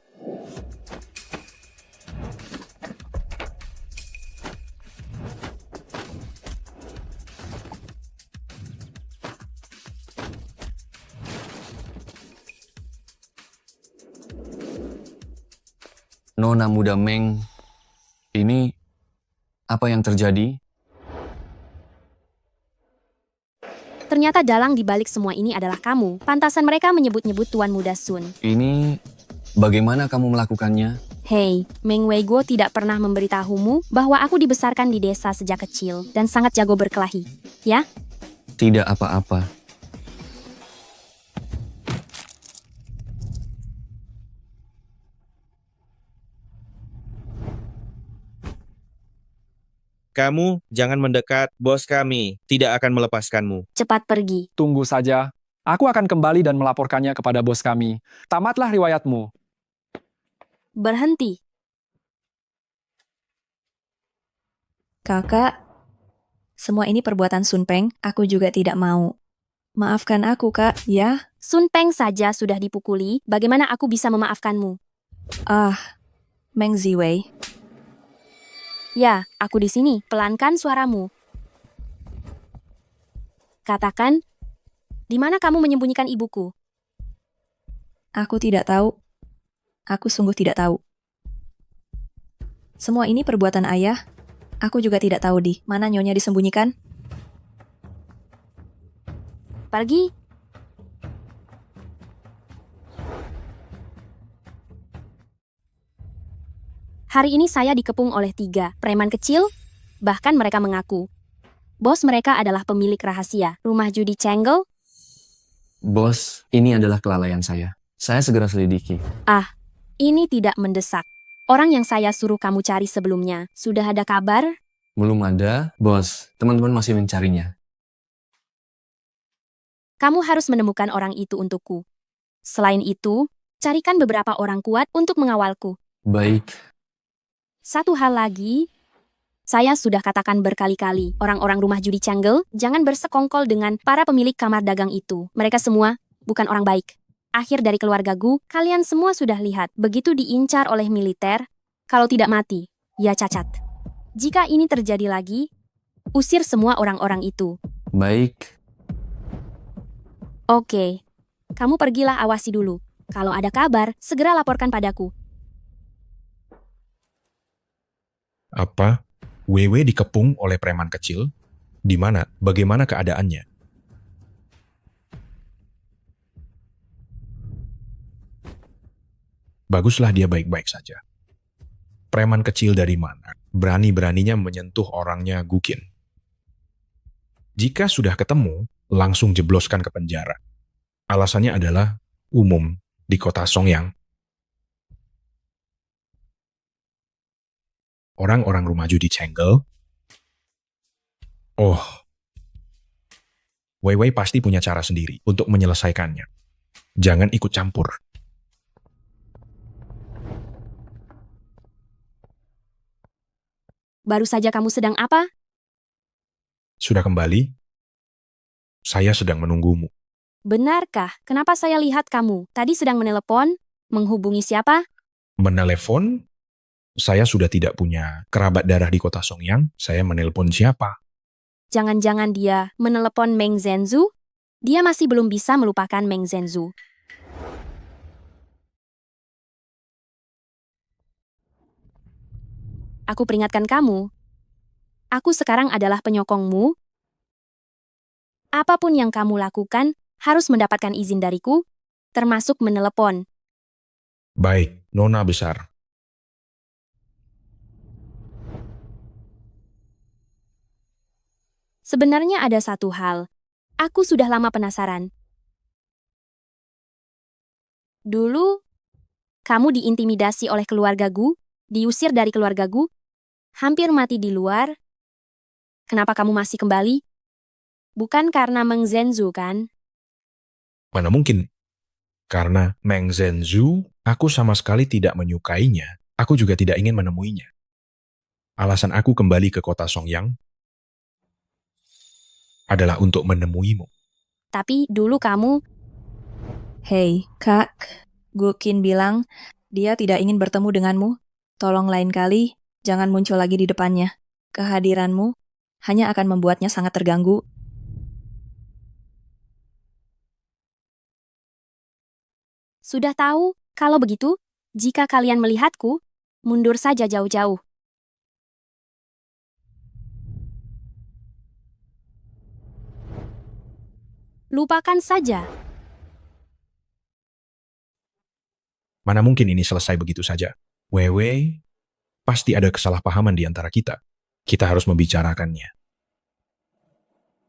Nona muda Meng, ini apa yang terjadi? Ternyata dalang di balik semua ini adalah kamu. Pantasan mereka menyebut-nyebut Tuan Muda Sun. Ini bagaimana kamu melakukannya? Hei, Meng Wei Guo tidak pernah memberitahumu bahwa aku dibesarkan di desa sejak kecil dan sangat jago berkelahi, ya? Tidak apa-apa. Kamu jangan mendekat, bos kami tidak akan melepaskanmu. Cepat pergi. Tunggu saja. Aku akan kembali dan melaporkannya kepada bos kami. Tamatlah riwayatmu. Berhenti. Kakak, semua ini perbuatan Sun Peng, aku juga tidak mau. Maafkan aku, Kak, ya? Sun Peng saja sudah dipukuli, bagaimana aku bisa memaafkanmu? Meng Ziwei. Ya, aku di sini. Pelankan suaramu. Katakan, di mana kamu menyembunyikan ibuku? Aku tidak tahu. Aku sungguh tidak tahu. Semua ini perbuatan ayah. Aku juga tidak tahu di mana Nyonya disembunyikan. Pergi. Hari ini saya dikepung oleh 3 preman kecil, bahkan mereka mengaku bos mereka adalah pemilik rahasia rumah judi Chengle. Bos, ini adalah kelalaian saya. Saya segera selidiki. Ah, ini tidak mendesak. Orang yang saya suruh kamu cari sebelumnya, sudah ada kabar? Belum ada, bos. Teman-teman masih mencarinya. Kamu harus menemukan orang itu untukku. Selain itu, carikan beberapa orang kuat untuk mengawalku. Baik. Satu hal lagi, saya sudah katakan berkali-kali, orang-orang rumah judi Chengle, jangan bersekongkol dengan para pemilik kamar dagang itu. Mereka semua bukan orang baik. Akhir dari keluarga Gu, kalian semua sudah lihat, begitu diincar oleh militer, kalau tidak mati, ya cacat. Jika ini terjadi lagi, usir semua orang-orang itu. Baik. Oke, kamu pergilah awasi dulu. Kalau ada kabar, segera laporkan padaku. Apa? WW dikepung oleh preman kecil? Di mana? Bagaimana keadaannya? Baguslah dia baik-baik saja. Preman kecil dari mana? Berani-beraninya menyentuh orangnya Gukin. Jika sudah ketemu, langsung jebloskan ke penjara. Alasannya adalah umum di kota Songyang. Orang-orang rumah judi Chengle. Oh, Wei Wei pasti punya cara sendiri untuk menyelesaikannya. Jangan ikut campur. Baru saja kamu sedang apa? Sudah kembali? Saya sedang menunggumu. Benarkah? Kenapa saya lihat kamu tadi sedang menelepon? Menghubungi siapa? Menelepon? Saya sudah tidak punya kerabat darah di kota Songyang. Saya menelpon siapa? Jangan-jangan dia menelepon Meng Zhenzu? Dia masih belum bisa melupakan Meng Zhenzu. Aku peringatkan kamu. Aku sekarang adalah penyokongmu. Apapun yang kamu lakukan harus mendapatkan izin dariku, termasuk menelepon. Baik, Nona besar. Sebenarnya ada satu hal. Aku sudah lama penasaran. Dulu, kamu diintimidasi oleh keluarga Gu, diusir dari keluarga Gu, hampir mati di luar. Kenapa kamu masih kembali? Bukan karena Meng Zhenzu, kan? Mana mungkin? Karena Meng Zhenzu, aku sama sekali tidak menyukainya. Aku juga tidak ingin menemuinya. Alasan aku kembali ke kota Songyang adalah untuk menemuimu. Tapi dulu kamu... Hei, Kak. Gukin bilang dia tidak ingin bertemu denganmu. Tolong lain kali, jangan muncul lagi di depannya. Kehadiranmu hanya akan membuatnya sangat terganggu. Sudah tahu, kalau begitu, jika kalian melihatku, mundur saja jauh-jauh. Lupakan saja. Mana mungkin ini selesai begitu saja? Wewe, pasti ada kesalahpahaman di antara kita. Kita harus membicarakannya.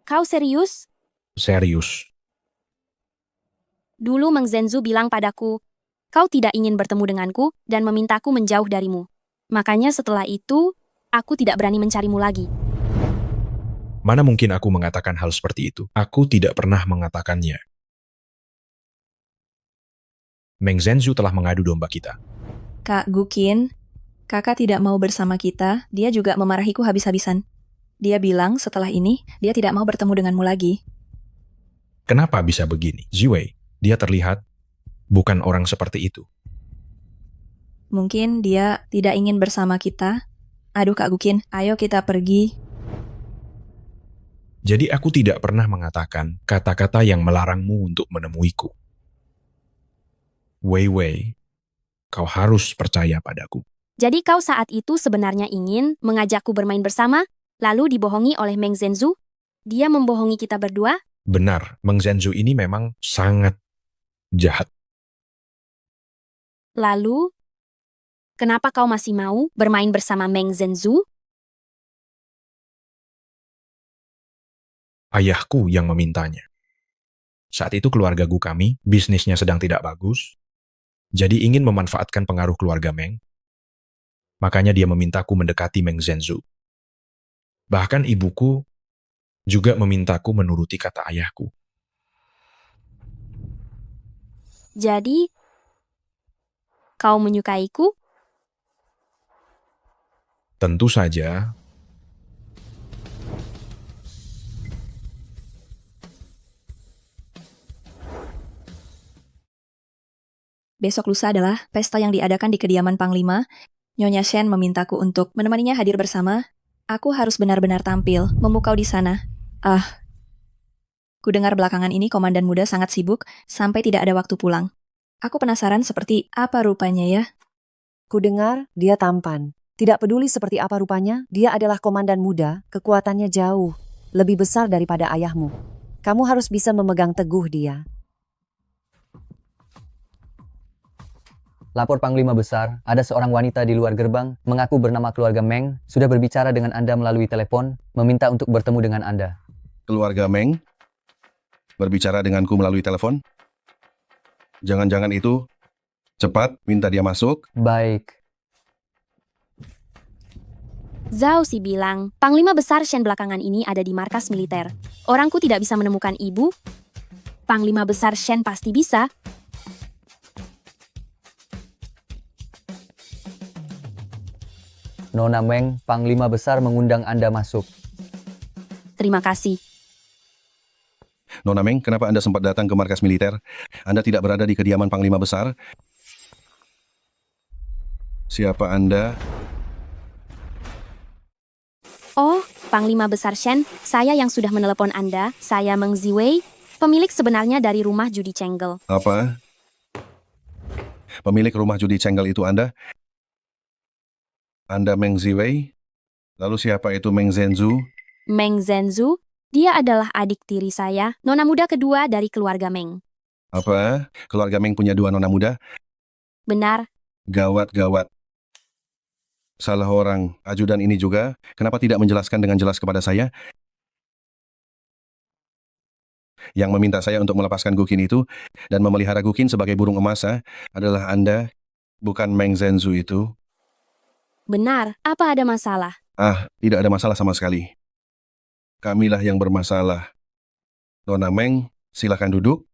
Kau serius? Serius. Dulu Meng Zhenzu bilang padaku, kau tidak ingin bertemu denganku dan memintaku menjauh darimu. Makanya setelah itu, aku tidak berani mencarimu lagi. Mana mungkin aku mengatakan hal seperti itu? Aku tidak pernah mengatakannya. Meng Zhenzu telah mengadu domba kita. Kak Gukin, kakak tidak mau bersama kita, dia juga memarahiku habis-habisan. Dia bilang setelah ini, dia tidak mau bertemu denganmu lagi. Kenapa bisa begini? Ziwei, dia terlihat bukan orang seperti itu. Mungkin dia tidak ingin bersama kita. Aduh Kak Gukin, ayo kita pergi. Jadi aku tidak pernah mengatakan kata-kata yang melarangmu untuk menemuiku. Wei Wei, kau harus percaya padaku. Jadi kau saat itu sebenarnya ingin mengajakku bermain bersama, lalu dibohongi oleh Meng Zhenzu? Dia membohongi kita berdua? Benar, Meng Zhenzu ini memang sangat jahat. Lalu, kenapa kau masih mau bermain bersama Meng Zhenzu? Ayahku yang memintanya. Saat itu keluarga Gu kami, bisnisnya sedang tidak bagus, jadi ingin memanfaatkan pengaruh keluarga Meng. Makanya dia memintaku mendekati Meng Zhenzu. Bahkan ibuku juga memintaku menuruti kata ayahku. Jadi, kau menyukaiku? Tentu saja. Besok lusa adalah pesta yang diadakan di kediaman Panglima. Nyonya Shen memintaku untuk menemaninya hadir bersama. Aku harus benar-benar tampil, memukau di sana. Ku dengar belakangan ini komandan muda sangat sibuk sampai tidak ada waktu pulang. Aku penasaran seperti apa rupanya ya. Ku dengar dia tampan. Tidak peduli seperti apa rupanya, dia adalah komandan muda, kekuatannya jauh, lebih besar daripada ayahmu. Kamu harus bisa memegang teguh dia. Lapor Panglima Besar, ada seorang wanita di luar gerbang, mengaku bernama keluarga Meng, sudah berbicara dengan Anda melalui telepon, meminta untuk bertemu dengan Anda. Keluarga Meng berbicara denganku melalui telepon? Jangan-jangan itu? Cepat, minta dia masuk. Baik. Zhao Xi bilang, Panglima Besar Shen belakangan ini ada di markas militer. Orangku tidak bisa menemukan ibu. Panglima Besar Shen pasti bisa. Nona Meng, Panglima Besar mengundang Anda masuk. Terima kasih. Nona Meng, kenapa Anda sempat datang ke markas militer? Anda tidak berada di kediaman Panglima Besar? Siapa Anda? Oh, Panglima Besar Shen, saya yang sudah menelepon Anda. Saya Meng Ziwei, pemilik sebenarnya dari rumah judi Chenggel. Apa? Pemilik rumah judi Chenggel itu Anda? Anda Meng Ziwei? Lalu siapa itu Meng Zhenzu? Meng Zhenzu, dia adalah adik tiri saya, nona muda kedua dari keluarga Meng. Apa? Keluarga Meng punya 2 nona muda? Benar. Gawat-gawat. Salah orang. Ajudan ini juga, kenapa tidak menjelaskan dengan jelas kepada saya? Yang meminta saya untuk melepaskan Gukin itu dan memelihara Gukin sebagai burung emas adalah Anda, bukan Meng Zhenzu itu. Benar, apa ada masalah? Tidak ada masalah sama sekali. Kamilah yang bermasalah. Nona Meng, silakan duduk.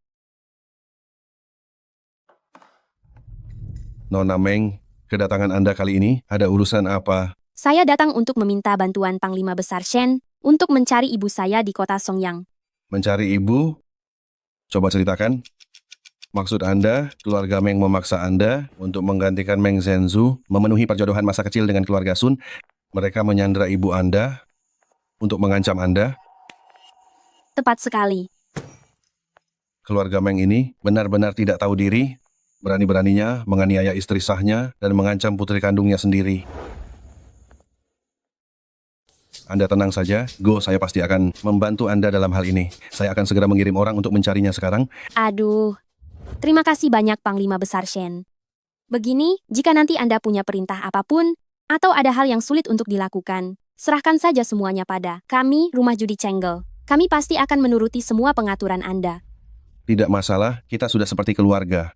Nona Meng, kedatangan Anda kali ini ada urusan apa? Saya datang untuk meminta bantuan Panglima Besar Shen untuk mencari ibu saya di kota Songyang. Mencari ibu? Coba ceritakan. Maksud Anda, keluarga Meng memaksa Anda untuk menggantikan Meng Zhenzu, memenuhi perjodohan masa kecil dengan keluarga Sun. Mereka menyandera ibu Anda untuk mengancam Anda. Tepat sekali. Keluarga Meng ini benar-benar tidak tahu diri, berani-beraninya menganiaya istri sahnya dan mengancam putri kandungnya sendiri. Anda tenang saja, saya pasti akan membantu Anda dalam hal ini. Saya akan segera mengirim orang untuk mencarinya sekarang. Aduh, terima kasih banyak Panglima Besar Shen. Begini, jika nanti Anda punya perintah apapun, atau ada hal yang sulit untuk dilakukan, serahkan saja semuanya pada kami, Rumah Judi Chenggel. Kami pasti akan menuruti semua pengaturan Anda. Tidak masalah, kita sudah seperti keluarga.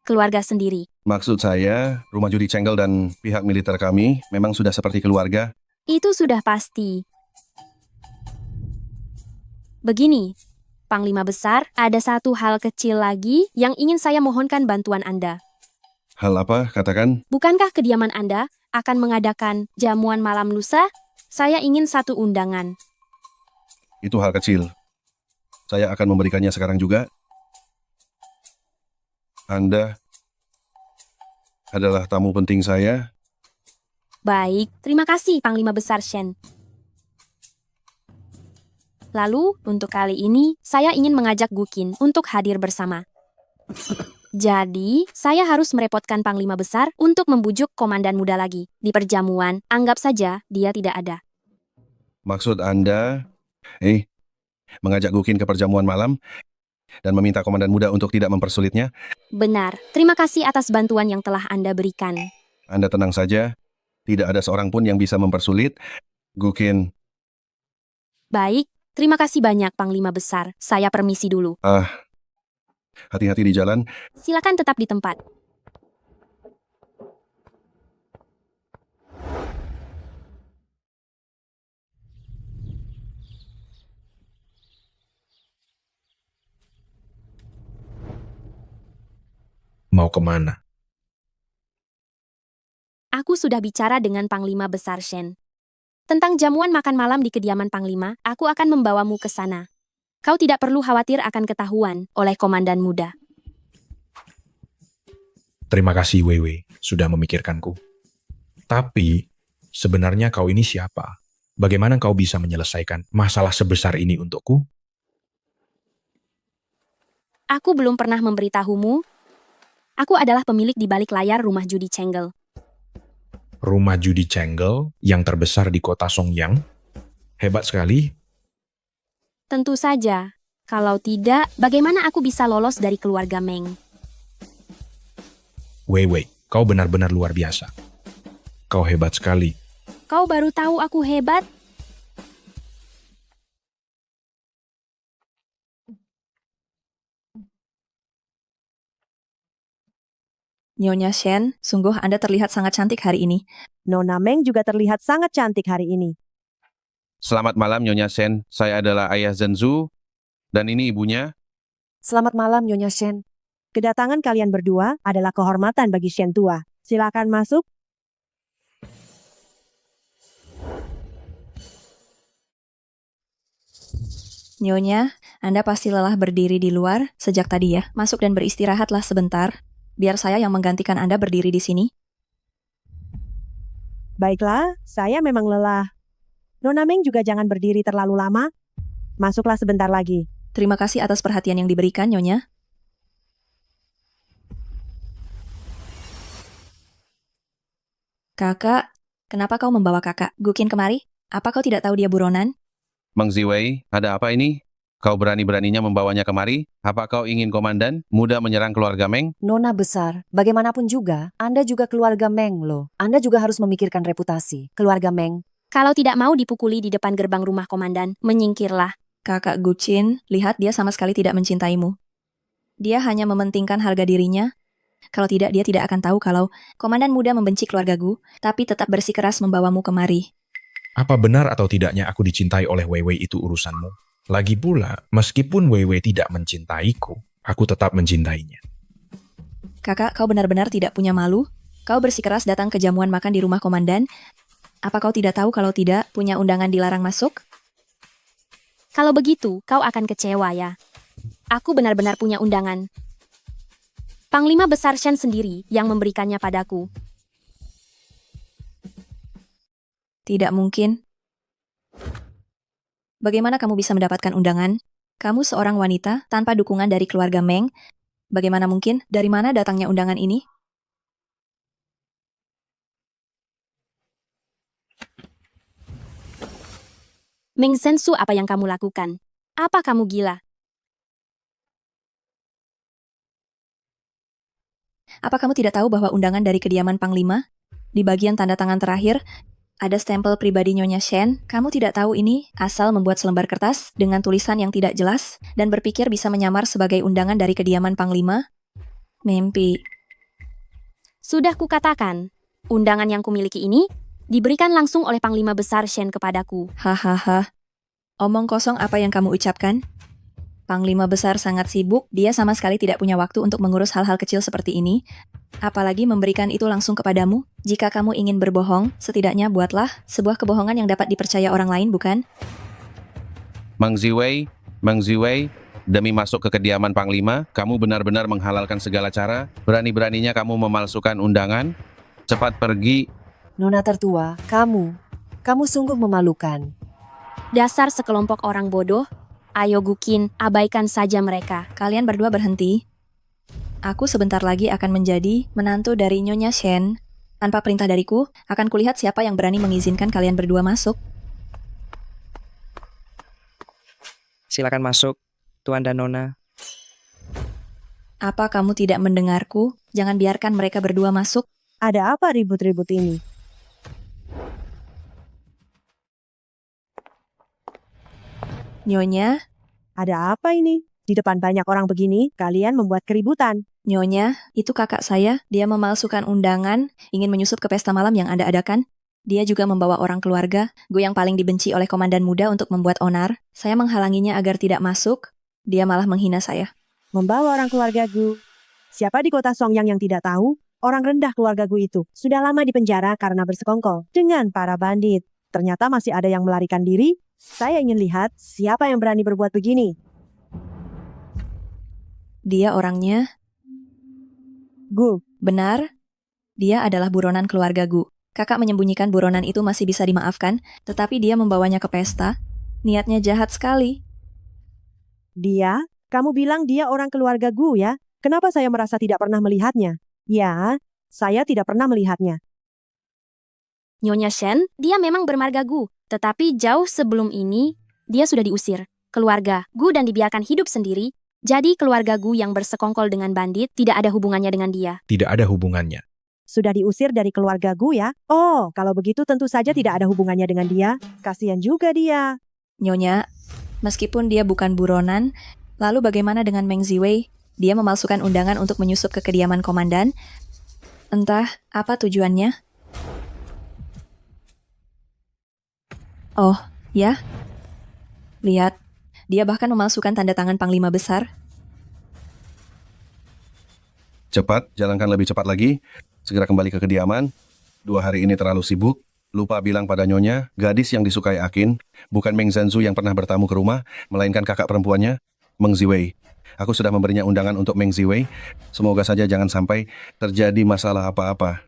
Keluarga sendiri. Maksud saya, Rumah Judi Chenggel dan pihak militer kami memang sudah seperti keluarga. Itu sudah pasti. Begini, Panglima Besar, ada satu hal kecil lagi yang ingin saya mohonkan bantuan Anda. Hal apa? Katakan. Bukankah kediaman Anda akan mengadakan jamuan malam lusa? Saya ingin satu undangan. Itu hal kecil. Saya akan memberikannya sekarang juga. Anda adalah tamu penting saya. Baik, terima kasih Panglima Besar Shen. Lalu, untuk kali ini, saya ingin mengajak Gukin untuk hadir bersama. Jadi, saya harus merepotkan Panglima Besar untuk membujuk komandan muda lagi. Di perjamuan, anggap saja dia tidak ada. Maksud Anda, mengajak Gukin ke perjamuan malam dan meminta komandan muda untuk tidak mempersulitnya? Benar, terima kasih atas bantuan yang telah Anda berikan. Anda tenang saja, tidak ada seorang pun yang bisa mempersulit Gukin. Baik, terima kasih banyak Panglima Besar. Saya permisi dulu. Hati-hati di jalan. Silakan tetap di tempat. Mau kemana? Aku sudah bicara dengan Panglima Besar Shen. Tentang jamuan makan malam di kediaman Panglima, aku akan membawamu ke sana. Kau tidak perlu khawatir akan ketahuan oleh komandan muda. Terima kasih, Weiwei, sudah memikirkanku. Tapi, sebenarnya kau ini siapa? Bagaimana kau bisa menyelesaikan masalah sebesar ini untukku? Aku belum pernah memberitahumu. Aku adalah pemilik di balik layar rumah judi Chenggel. Rumah judi Chenggel yang terbesar di kota Songyang? Hebat sekali. Tentu saja. Kalau tidak, bagaimana aku bisa lolos dari keluarga Meng? Weiwei, kau benar-benar luar biasa. Kau hebat sekali. Kau baru tahu aku hebat? Nyonya Shen, sungguh Anda terlihat sangat cantik hari ini. Nona Meng juga terlihat sangat cantik hari ini. Selamat malam Nyonya Shen, saya adalah ayah Zhenzu, dan ini ibunya. Selamat malam, Nyonya Shen. Kedatangan kalian berdua adalah kehormatan bagi Shen tua. Silakan masuk. Nyonya, Anda pasti lelah berdiri di luar sejak tadi ya. Masuk dan beristirahatlah sebentar. Biar saya yang menggantikan Anda berdiri di sini. Baiklah, saya memang lelah. Nona Meng juga jangan berdiri terlalu lama. Masuklah sebentar lagi. Terima kasih atas perhatian yang diberikan, Nyonya. Kakak, kenapa kau membawa kakak Gukin kemari? Apa kau tidak tahu dia buronan? Meng Ziwei, ada apa ini? Kau berani-beraninya membawanya kemari? Apa kau ingin komandan muda menyerang keluarga Meng? Nona besar, bagaimanapun juga, Anda juga keluarga Meng loh. Anda juga harus memikirkan reputasi. Keluarga Meng. Kalau tidak mau dipukuli di depan gerbang rumah komandan, menyingkirlah. Kakak Gucin, lihat dia sama sekali tidak mencintaimu. Dia hanya mementingkan harga dirinya. Kalau tidak, dia tidak akan tahu kalau komandan muda membenci keluarga Gu, tapi tetap bersikeras membawamu kemari. Apa benar atau tidaknya aku dicintai oleh Weiwei itu urusanmu? Lagi pula, meskipun Weiwei tidak mencintaiku, aku tetap mencintainya. Kakak, kau benar-benar tidak punya malu? Kau bersikeras datang ke jamuan makan di rumah komandan? Apa kau tidak tahu kalau tidak punya undangan dilarang masuk? Kalau begitu, kau akan kecewa ya. Aku benar-benar punya undangan. Panglima Besar Shen sendiri yang memberikannya padaku. Tidak mungkin. Bagaimana kamu bisa mendapatkan undangan? Kamu seorang wanita tanpa dukungan dari keluarga Meng. Bagaimana mungkin? Dari mana datangnya undangan ini? Meng Zhenzu, apa yang kamu lakukan? Apa kamu gila? Apa kamu tidak tahu bahwa undangan dari kediaman Panglima? Di bagian tanda tangan terakhir, ada stempel pribadi Nyonya Shen. Kamu tidak tahu ini asal membuat selembar kertas dengan tulisan yang tidak jelas dan berpikir bisa menyamar sebagai undangan dari kediaman Panglima? Mimpi. Sudah kukatakan, undangan yang kumiliki ini diberikan langsung oleh Panglima Besar Shen kepadaku. Hahaha. Omong kosong apa yang kamu ucapkan? Panglima Besar sangat sibuk, dia sama sekali tidak punya waktu untuk mengurus hal-hal kecil seperti ini. Apalagi memberikan itu langsung kepadamu. Jika kamu ingin berbohong, setidaknya buatlah sebuah kebohongan yang dapat dipercaya orang lain, bukan? Meng Ziwei, demi masuk ke kediaman Panglima, kamu benar-benar menghalalkan segala cara. Berani-beraninya kamu memalsukan undangan. Cepat pergi. Nona tertua, kamu sungguh memalukan. Dasar sekelompok orang bodoh. Ayo Gukin, abaikan saja mereka. Kalian berdua berhenti. Aku sebentar lagi akan menjadi menantu dari Nyonya Shen. Tanpa perintah dariku, akan kulihat siapa yang berani mengizinkan kalian berdua masuk. Silakan masuk, Tuan dan Nona. Apa kamu tidak mendengarku? Jangan biarkan mereka berdua masuk. Ada apa ribut-ribut ini? Nyonya, Ada apa ini? Di depan banyak orang begini, kalian membuat keributan. Nyonya, itu kakak saya. Dia memalsukan undangan, ingin menyusup ke pesta malam yang Anda adakan. Dia juga membawa orang keluarga, Gu yang paling dibenci oleh komandan muda untuk membuat onar. Saya menghalanginya agar tidak masuk. Dia malah menghina saya. Membawa orang keluarga Gu. Siapa di kota Songyang yang tidak tahu? Orang rendah keluarga Gu itu sudah lama di penjara karena bersekongkol dengan para bandit. Ternyata masih ada yang melarikan diri. Saya ingin lihat siapa yang berani berbuat begini. Dia orangnya Gu. benar. Dia adalah buronan keluarga Gu. Kakak menyembunyikan buronan itu masih bisa dimaafkan, tetapi dia membawanya ke pesta. Niatnya jahat sekali. Dia? Kamu bilang dia orang keluarga Gu ya? Kenapa saya merasa tidak pernah melihatnya? Ya, saya tidak pernah melihatnya. Nyonya Shen, dia memang bermarga Gu. Tetapi jauh sebelum ini, dia sudah diusir. Keluarga Gu dan dibiarkan hidup sendiri. Jadi keluarga Gu yang bersekongkol dengan bandit tidak ada hubungannya dengan dia. Tidak ada hubungannya. Sudah diusir dari keluarga Gu ya? Oh, kalau begitu tentu saja tidak ada hubungannya dengan dia. Kasihan juga dia. Nyonya, meskipun dia bukan buronan, lalu bagaimana dengan Meng Ziwei? Dia memalsukan undangan untuk menyusup ke kediaman komandan. Entah apa tujuannya. Oh, ya? Lihat, dia bahkan memalsukan tanda tangan Panglima Besar. Cepat, jalankan lebih cepat lagi. Segera kembali ke kediaman. 2 hari ini terlalu sibuk. Lupa bilang pada Nyonya, gadis yang disukai Akin, bukan Meng Zhanzu yang pernah bertamu ke rumah, melainkan kakak perempuannya, Meng Ziwei. Aku sudah memberinya undangan untuk Meng Ziwei. Semoga saja jangan sampai terjadi masalah apa-apa.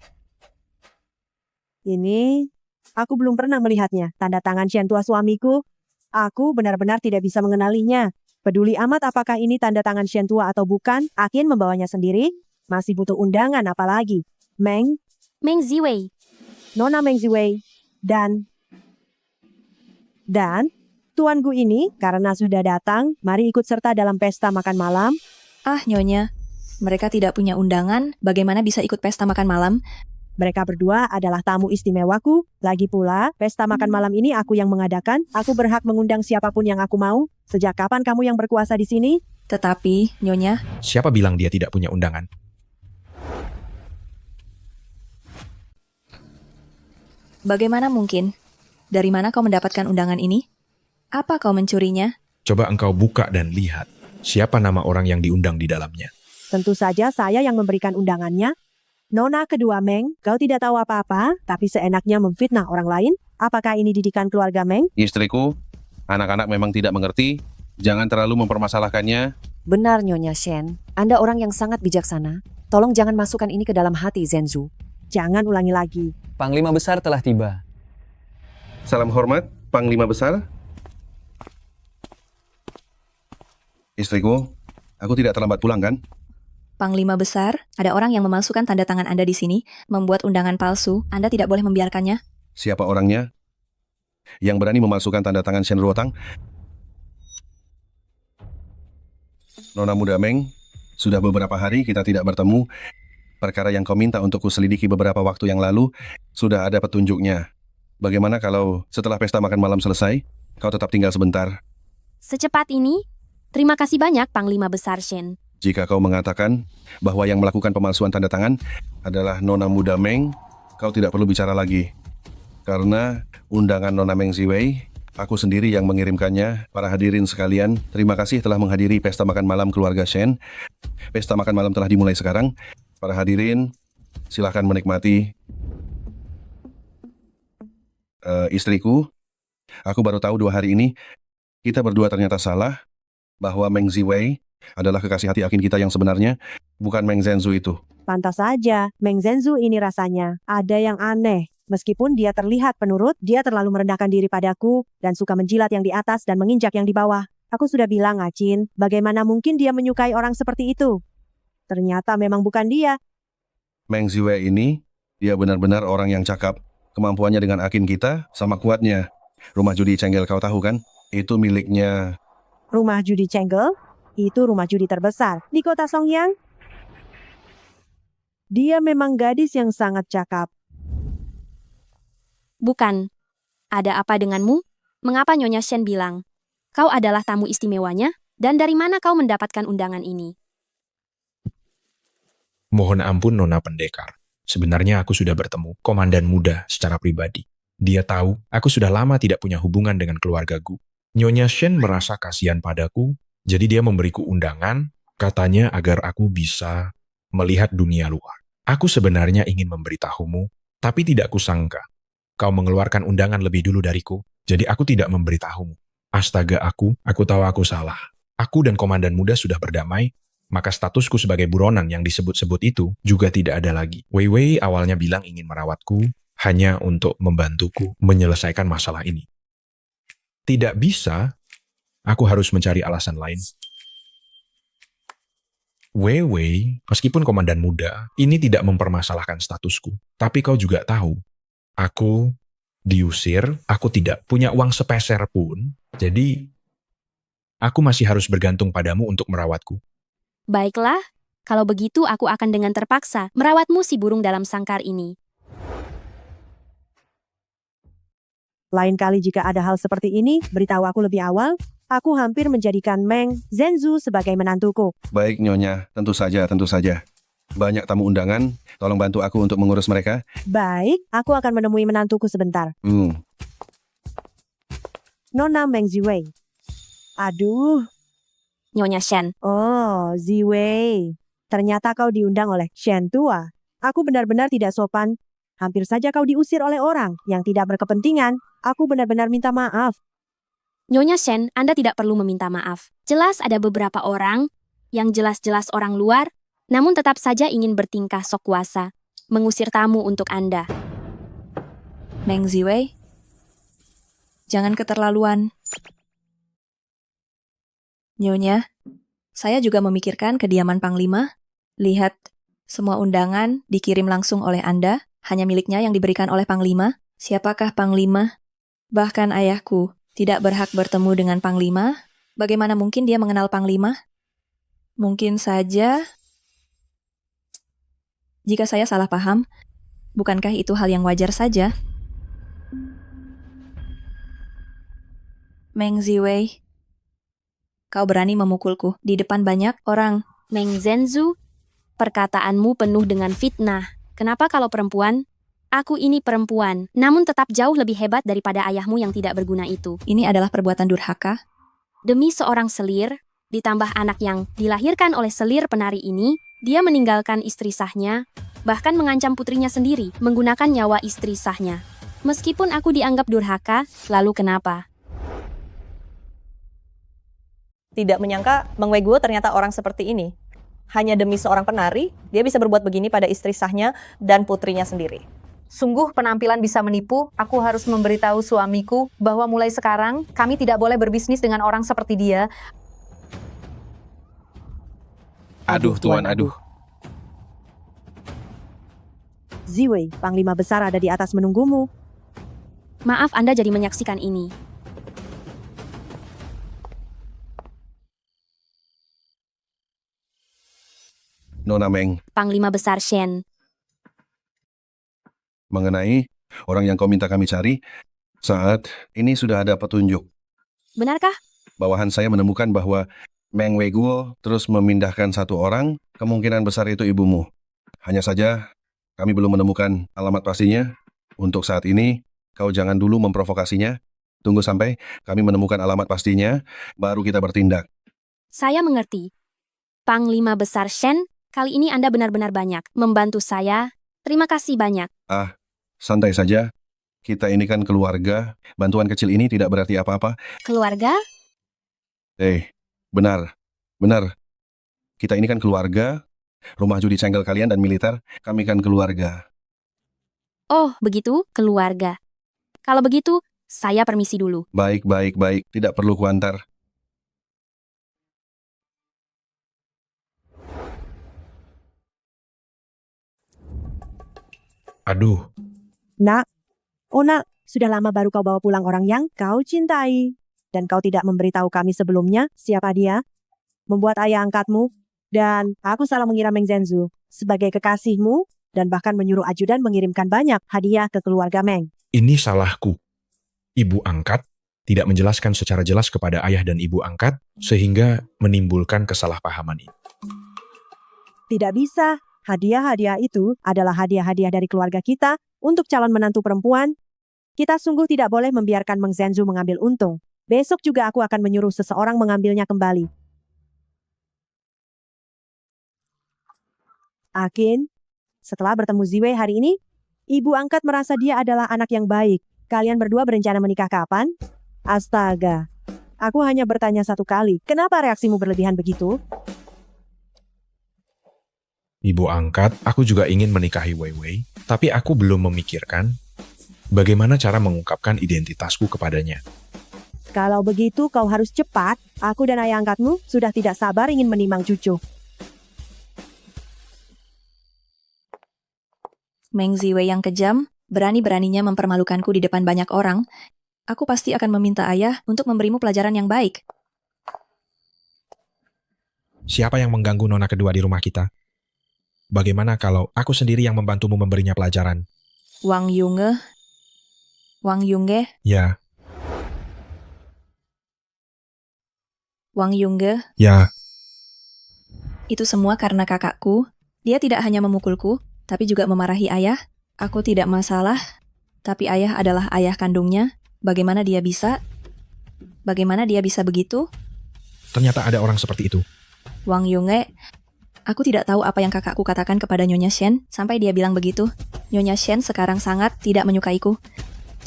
Ini, aku belum pernah melihatnya. Tanda tangan Shen tua suamiku. Aku benar-benar tidak bisa mengenalinya. Peduli amat apakah ini tanda tangan Shen tua atau bukan, Akin membawanya sendiri. Masih butuh undangan apalagi. Meng Ziwei. Nona Meng Ziwei, dan Tuan Gu ini karena sudah datang, mari ikut serta dalam pesta makan malam. Ah, Nyonya, mereka tidak punya undangan, bagaimana bisa ikut pesta makan malam? Mereka berdua adalah tamu istimewaku. Lagi pula, pesta makan malam ini aku yang mengadakan. Aku berhak mengundang siapapun yang aku mau. Sejak kapan kamu yang berkuasa di sini? Tetapi, Nyonya, Siapa bilang dia tidak punya undangan? bagaimana mungkin? Dari mana kau mendapatkan undangan ini? Apa kau mencurinya? Coba engkau buka dan lihat. Siapa nama orang yang diundang di dalamnya? Tentu saja saya yang memberikan undangannya. Nona kedua Meng, kau tidak tahu apa-apa, tapi seenaknya memfitnah orang lain. Apakah ini didikan keluarga Meng? Istriku, anak-anak memang tidak mengerti. Jangan terlalu mempermasalahkannya. Benar Nyonya Shen, Anda orang yang sangat bijaksana. Tolong jangan masukkan ini ke dalam hati Zhenzu. Jangan ulangi lagi. Panglima Besar telah tiba. Salam hormat, Panglima Besar. Istriku, aku tidak terlambat pulang kan? Panglima Besar, ada orang yang memalsukan tanda tangan Anda di sini, membuat undangan palsu. Anda tidak boleh membiarkannya. Siapa orangnya? Yang berani memalsukan tanda tangan Shen Ruotang? Nona muda Meng, sudah beberapa hari kita tidak bertemu. Perkara yang kau minta untuk kuselidiki beberapa waktu yang lalu, sudah ada petunjuknya. Bagaimana kalau setelah pesta makan malam selesai, kau tetap tinggal sebentar? Secepat ini? Terima kasih banyak, Panglima Besar Shen. Jika kau mengatakan bahwa yang melakukan pemalsuan tanda tangan adalah Nona muda Meng, kau tidak perlu bicara lagi. Karena undangan Nona Meng Ziwei, aku sendiri yang mengirimkannya. Para hadirin sekalian, terima kasih telah menghadiri pesta makan malam keluarga Shen. Pesta makan malam telah dimulai sekarang. Para hadirin, silakan menikmati. Istriku, aku baru tahu 2 hari ini, kita berdua ternyata salah, bahwa Meng Ziwei adalah kekasih hati Akin kita yang sebenarnya, bukan Meng Zhanzu itu. Pantas saja, Meng Zhanzu ini rasanya ada yang aneh. Meskipun dia terlihat penurut, dia terlalu merendahkan diri padaku dan suka menjilat yang di atas dan menginjak yang di bawah. Aku sudah bilang, Acin, bagaimana mungkin dia menyukai orang seperti itu? ternyata memang bukan dia. Meng Ziwei ini, dia benar-benar orang yang cakap. Kemampuannya dengan akin kita sama kuatnya. Rumah judi Cenggel kau tahu kan? Itu miliknya. Rumah judi Cenggel? Itu rumah judi terbesar di kota Songyang. Dia memang gadis yang sangat cakap. Bukan. Ada apa denganmu? Mengapa Nyonya Shen bilang, kau adalah tamu istimewanya? Dan dari mana kau mendapatkan undangan ini? Mohon ampun Nona Pendekar. Sebenarnya aku sudah bertemu Komandan Muda secara pribadi. Dia tahu aku sudah lama tidak punya hubungan dengan keluargaku. Nyonya Shen merasa kasihan padaku, jadi dia memberiku undangan, katanya agar aku bisa melihat dunia luar. Aku sebenarnya ingin memberitahumu, tapi tidak kusangka. Kau mengeluarkan undangan lebih dulu dariku, jadi aku tidak memberitahumu. Astaga aku tahu aku salah. Aku dan Komandan Muda sudah berdamai, maka statusku sebagai buronan yang disebut-sebut itu juga tidak ada lagi. Wei Wei awalnya bilang ingin merawatku, hanya untuk membantuku menyelesaikan masalah ini. Tidak bisa, aku harus mencari alasan lain. Wei Wei, meskipun Komandan Muda, ini tidak mempermasalahkan statusku. Tapi kau juga tahu, aku diusir, aku tidak punya uang sepeser pun, jadi aku masih harus bergantung padamu untuk merawatku. Baiklah, kalau begitu aku akan dengan terpaksa merawatmu si burung dalam sangkar ini. Lain kali jika ada hal seperti ini, beritahu aku lebih awal. Aku hampir menjadikan Meng Zhenzu sebagai menantuku. Baik Nyonya, tentu saja. Banyak tamu undangan, tolong bantu aku untuk mengurus mereka. Baik, aku akan menemui menantuku sebentar. Nona Meng Ziwei. Aduh. Nyonya Shen. Oh, Ziwei. Ternyata kau diundang oleh Shen tua. Aku benar-benar tidak sopan. Hampir saja kau diusir oleh orang yang tidak berkepentingan. Aku benar-benar minta maaf. Nyonya Shen, Anda tidak perlu meminta maaf. Jelas ada beberapa orang yang jelas-jelas orang luar, namun tetap saja ingin bertingkah sok kuasa, mengusir tamu untuk Anda. Meng Ziwei, jangan keterlaluan. Nyonya, saya juga memikirkan kediaman Panglima. Lihat, semua undangan dikirim langsung oleh Anda, hanya miliknya yang diberikan oleh Panglima. Siapakah Panglima? Bahkan ayahku tidak berhak bertemu dengan Panglima. Bagaimana mungkin dia mengenal Panglima? Mungkin saja, jika saya salah paham, bukankah itu hal yang wajar saja? Meng Ziwei, kau berani memukulku di depan banyak orang. Meng Zhenzu, perkataanmu penuh dengan fitnah. Kenapa kalau perempuan? Aku ini perempuan, namun tetap jauh lebih hebat daripada ayahmu yang tidak berguna itu. Ini adalah perbuatan durhaka. Demi seorang selir, ditambah anak yang dilahirkan oleh selir penari ini, dia meninggalkan istri sahnya, bahkan mengancam putrinya sendiri menggunakan nyawa istri sahnya. Meskipun aku dianggap durhaka, lalu kenapa? Tidak menyangka Meng Weiguo ternyata orang seperti ini. Hanya demi seorang penari, dia bisa berbuat begini pada istri sahnya dan putrinya sendiri. Sungguh penampilan bisa menipu. Aku harus memberitahu suamiku bahwa mulai sekarang kami tidak boleh berbisnis dengan orang seperti dia. Aduh, Tuan, aduh. Ziwei, Panglima Besar ada di atas menunggumu. Maaf Anda jadi menyaksikan ini. Nona Meng, Panglima Besar Shen. mengenai orang yang kau minta kami cari, saat ini sudah ada petunjuk. Benarkah? Bawahan saya menemukan bahwa Meng Weiguo terus memindahkan satu orang, kemungkinan besar itu ibumu. Hanya saja, kami belum menemukan alamat pastinya. Untuk saat ini, kau jangan dulu memprovokasinya. Tunggu sampai kami menemukan alamat pastinya, baru kita bertindak. Saya mengerti. Panglima Besar Shen, kali ini Anda benar-benar banyak membantu saya. Terima kasih banyak. Santai saja. Kita ini kan keluarga. Bantuan kecil ini tidak berarti apa-apa. Keluarga? Benar. Kita ini kan keluarga. Rumah judi Cenggel kalian dan militer, kami kan keluarga. Oh, begitu, keluarga. Kalau begitu, saya permisi dulu. Baik. Tidak perlu kuantar. Aduh, Nak, oh nak, sudah lama baru kau bawa pulang orang yang kau cintai. Dan kau tidak memberitahu kami sebelumnya siapa dia? Membuat ayah angkatmu. Dan aku salah mengira Meng Zhenzu sebagai kekasihmu dan bahkan menyuruh ajudan mengirimkan banyak hadiah ke keluarga Meng. ini salahku. Ibu angkat tidak menjelaskan secara jelas kepada ayah dan ibu angkat sehingga menimbulkan kesalahpahaman ini. Tidak bisa. Hadiah-hadiah itu adalah hadiah-hadiah dari keluarga kita untuk calon menantu perempuan. Kita sungguh tidak boleh membiarkan Meng Zhenzu mengambil untung. Besok juga aku akan menyuruh seseorang mengambilnya kembali. Akin, setelah bertemu Ziwei hari ini, ibu angkat merasa dia adalah anak yang baik. Kalian berdua berencana menikah kapan? Astaga, aku hanya bertanya satu kali. Kenapa reaksimu berlebihan begitu? Ibu angkat, aku juga ingin menikahi Wei Wei, tapi aku belum memikirkan bagaimana cara mengungkapkan identitasku kepadanya. Kalau begitu kau harus cepat. Aku dan ayah angkatmu sudah tidak sabar ingin menimang cucu. Meng Ziwei yang kejam, berani-beraninya mempermalukanku di depan banyak orang. Aku pasti akan meminta ayah untuk memberimu pelajaran yang baik. Siapa yang mengganggu nona kedua di rumah kita? Bagaimana kalau aku sendiri yang membantumu memberinya pelajaran? Wang Yunge? Wang Yunge? Ya, Wang Yunge? ya, Itu semua karena kakakku. Dia tidak hanya memukulku, tapi juga memarahi ayah. Aku tidak masalah, tapi ayah adalah ayah kandungnya. Bagaimana dia bisa? Bagaimana dia bisa begitu? ternyata ada orang seperti itu. Wang Yunge, aku tidak tahu apa yang kakakku katakan kepada Nyonya Shen sampai dia bilang begitu. Nyonya Shen sekarang sangat tidak menyukaiku.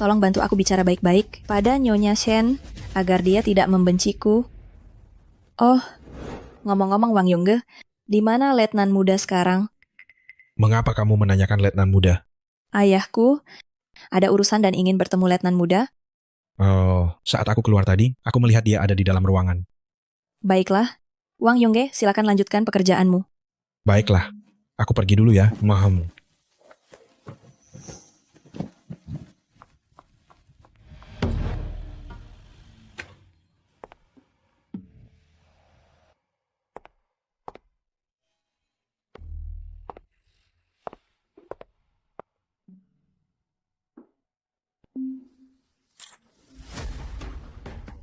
Tolong bantu aku bicara baik-baik pada Nyonya Shen agar dia tidak membenciku. Oh, ngomong-ngomong Wang Yunge, di mana letnan muda sekarang? Mengapa kamu menanyakan letnan muda? Ayahku, ada urusan dan ingin bertemu letnan muda. Oh, saat aku keluar tadi, aku melihat dia ada di dalam ruangan. Baiklah, Wang Yunge, silakan lanjutkan pekerjaanmu. Baiklah, aku pergi dulu ya, mahem.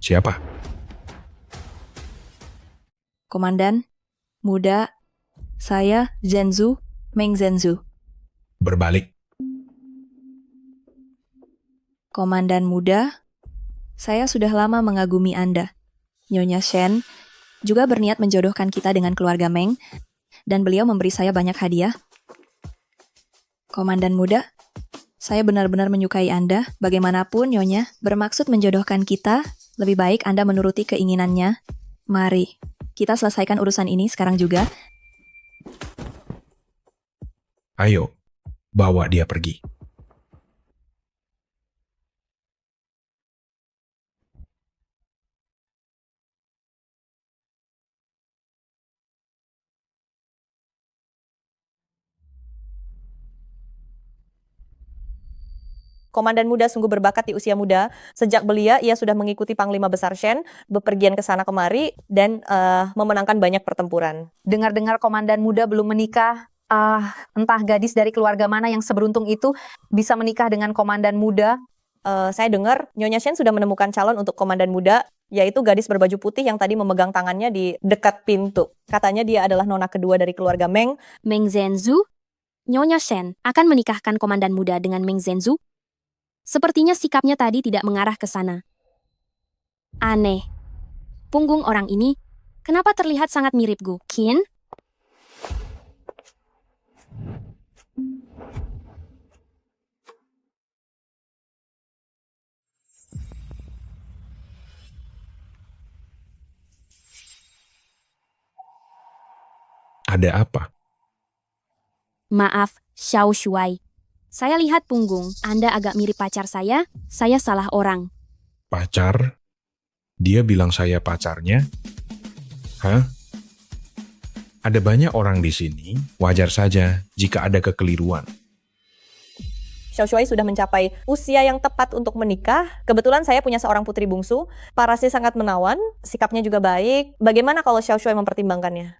Siapa? Komandan, muda, saya Zhenzu, Meng Zhenzu. Berbalik. Komandan muda, saya sudah lama mengagumi Anda. Nyonya Shen juga berniat menjodohkan kita dengan keluarga Meng, dan beliau memberi saya banyak hadiah. Komandan muda, saya benar-benar menyukai Anda. Bagaimanapun Nyonya bermaksud menjodohkan kita, lebih baik Anda menuruti keinginannya. Mari, kita selesaikan urusan ini sekarang juga. Ayo, bawa dia pergi. Komandan muda sungguh berbakat di usia muda. Sejak belia, ia sudah mengikuti Panglima Besar Shen, bepergian ke sana kemari, dan memenangkan banyak pertempuran. Dengar-dengar komandan muda belum menikah. Entah gadis dari keluarga mana yang seberuntung itu bisa menikah dengan komandan muda. Saya dengar Nyonya Shen sudah menemukan calon untuk komandan muda, yaitu gadis berbaju putih yang tadi memegang tangannya di dekat pintu. Katanya dia adalah nona kedua dari keluarga Meng. Meng Zhenzu? Nyonya Shen akan menikahkan komandan muda dengan Meng Zhenzu? Sepertinya sikapnya tadi tidak mengarah ke sana. Aneh. Punggung orang ini, kenapa terlihat sangat mirip Gu Qin? Ada apa? Maaf, Xiao Shuai. Saya lihat punggung Anda agak mirip pacar saya salah orang. Pacar? Dia bilang saya pacarnya? Hah? Ada banyak orang di sini, wajar saja jika ada kekeliruan. Xiao Shuai sudah mencapai usia yang tepat untuk menikah. Kebetulan saya punya seorang putri bungsu. Parasnya sangat menawan, sikapnya juga baik. Bagaimana kalau Xiao Shuai mempertimbangkannya?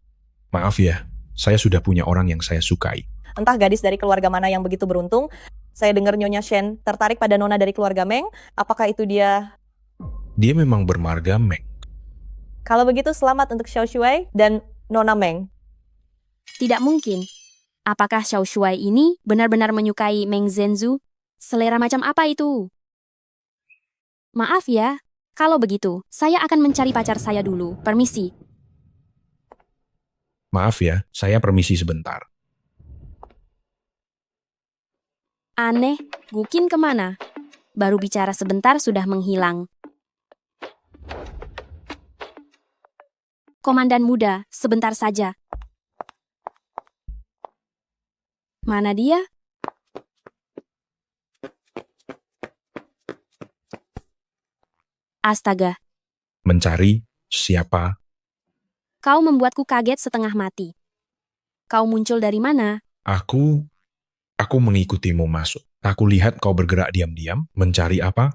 Maaf ya, saya sudah punya orang yang saya sukai. Entah gadis dari keluarga mana yang begitu beruntung. Saya dengar Nyonya Shen tertarik pada nona dari keluarga Meng. Apakah itu dia? Dia memang bermarga Meng. Kalau begitu selamat untuk Xiao Shuai dan Nona Meng. Tidak mungkin. Apakah Xiao Shuai ini benar-benar menyukai Meng Zhenzu? Selera macam apa itu? Maaf ya, kalau begitu, saya akan mencari pacar saya dulu. Permisi. Maaf ya, saya permisi sebentar. Aneh, Gukin kemana? Baru bicara sebentar sudah menghilang. Komandan muda, sebentar saja. Mana dia? Astaga, Mencari siapa? kau membuatku kaget setengah mati. Kau muncul dari mana? Aku mengikutimu masuk. Aku lihat kau bergerak diam-diam. Mencari apa?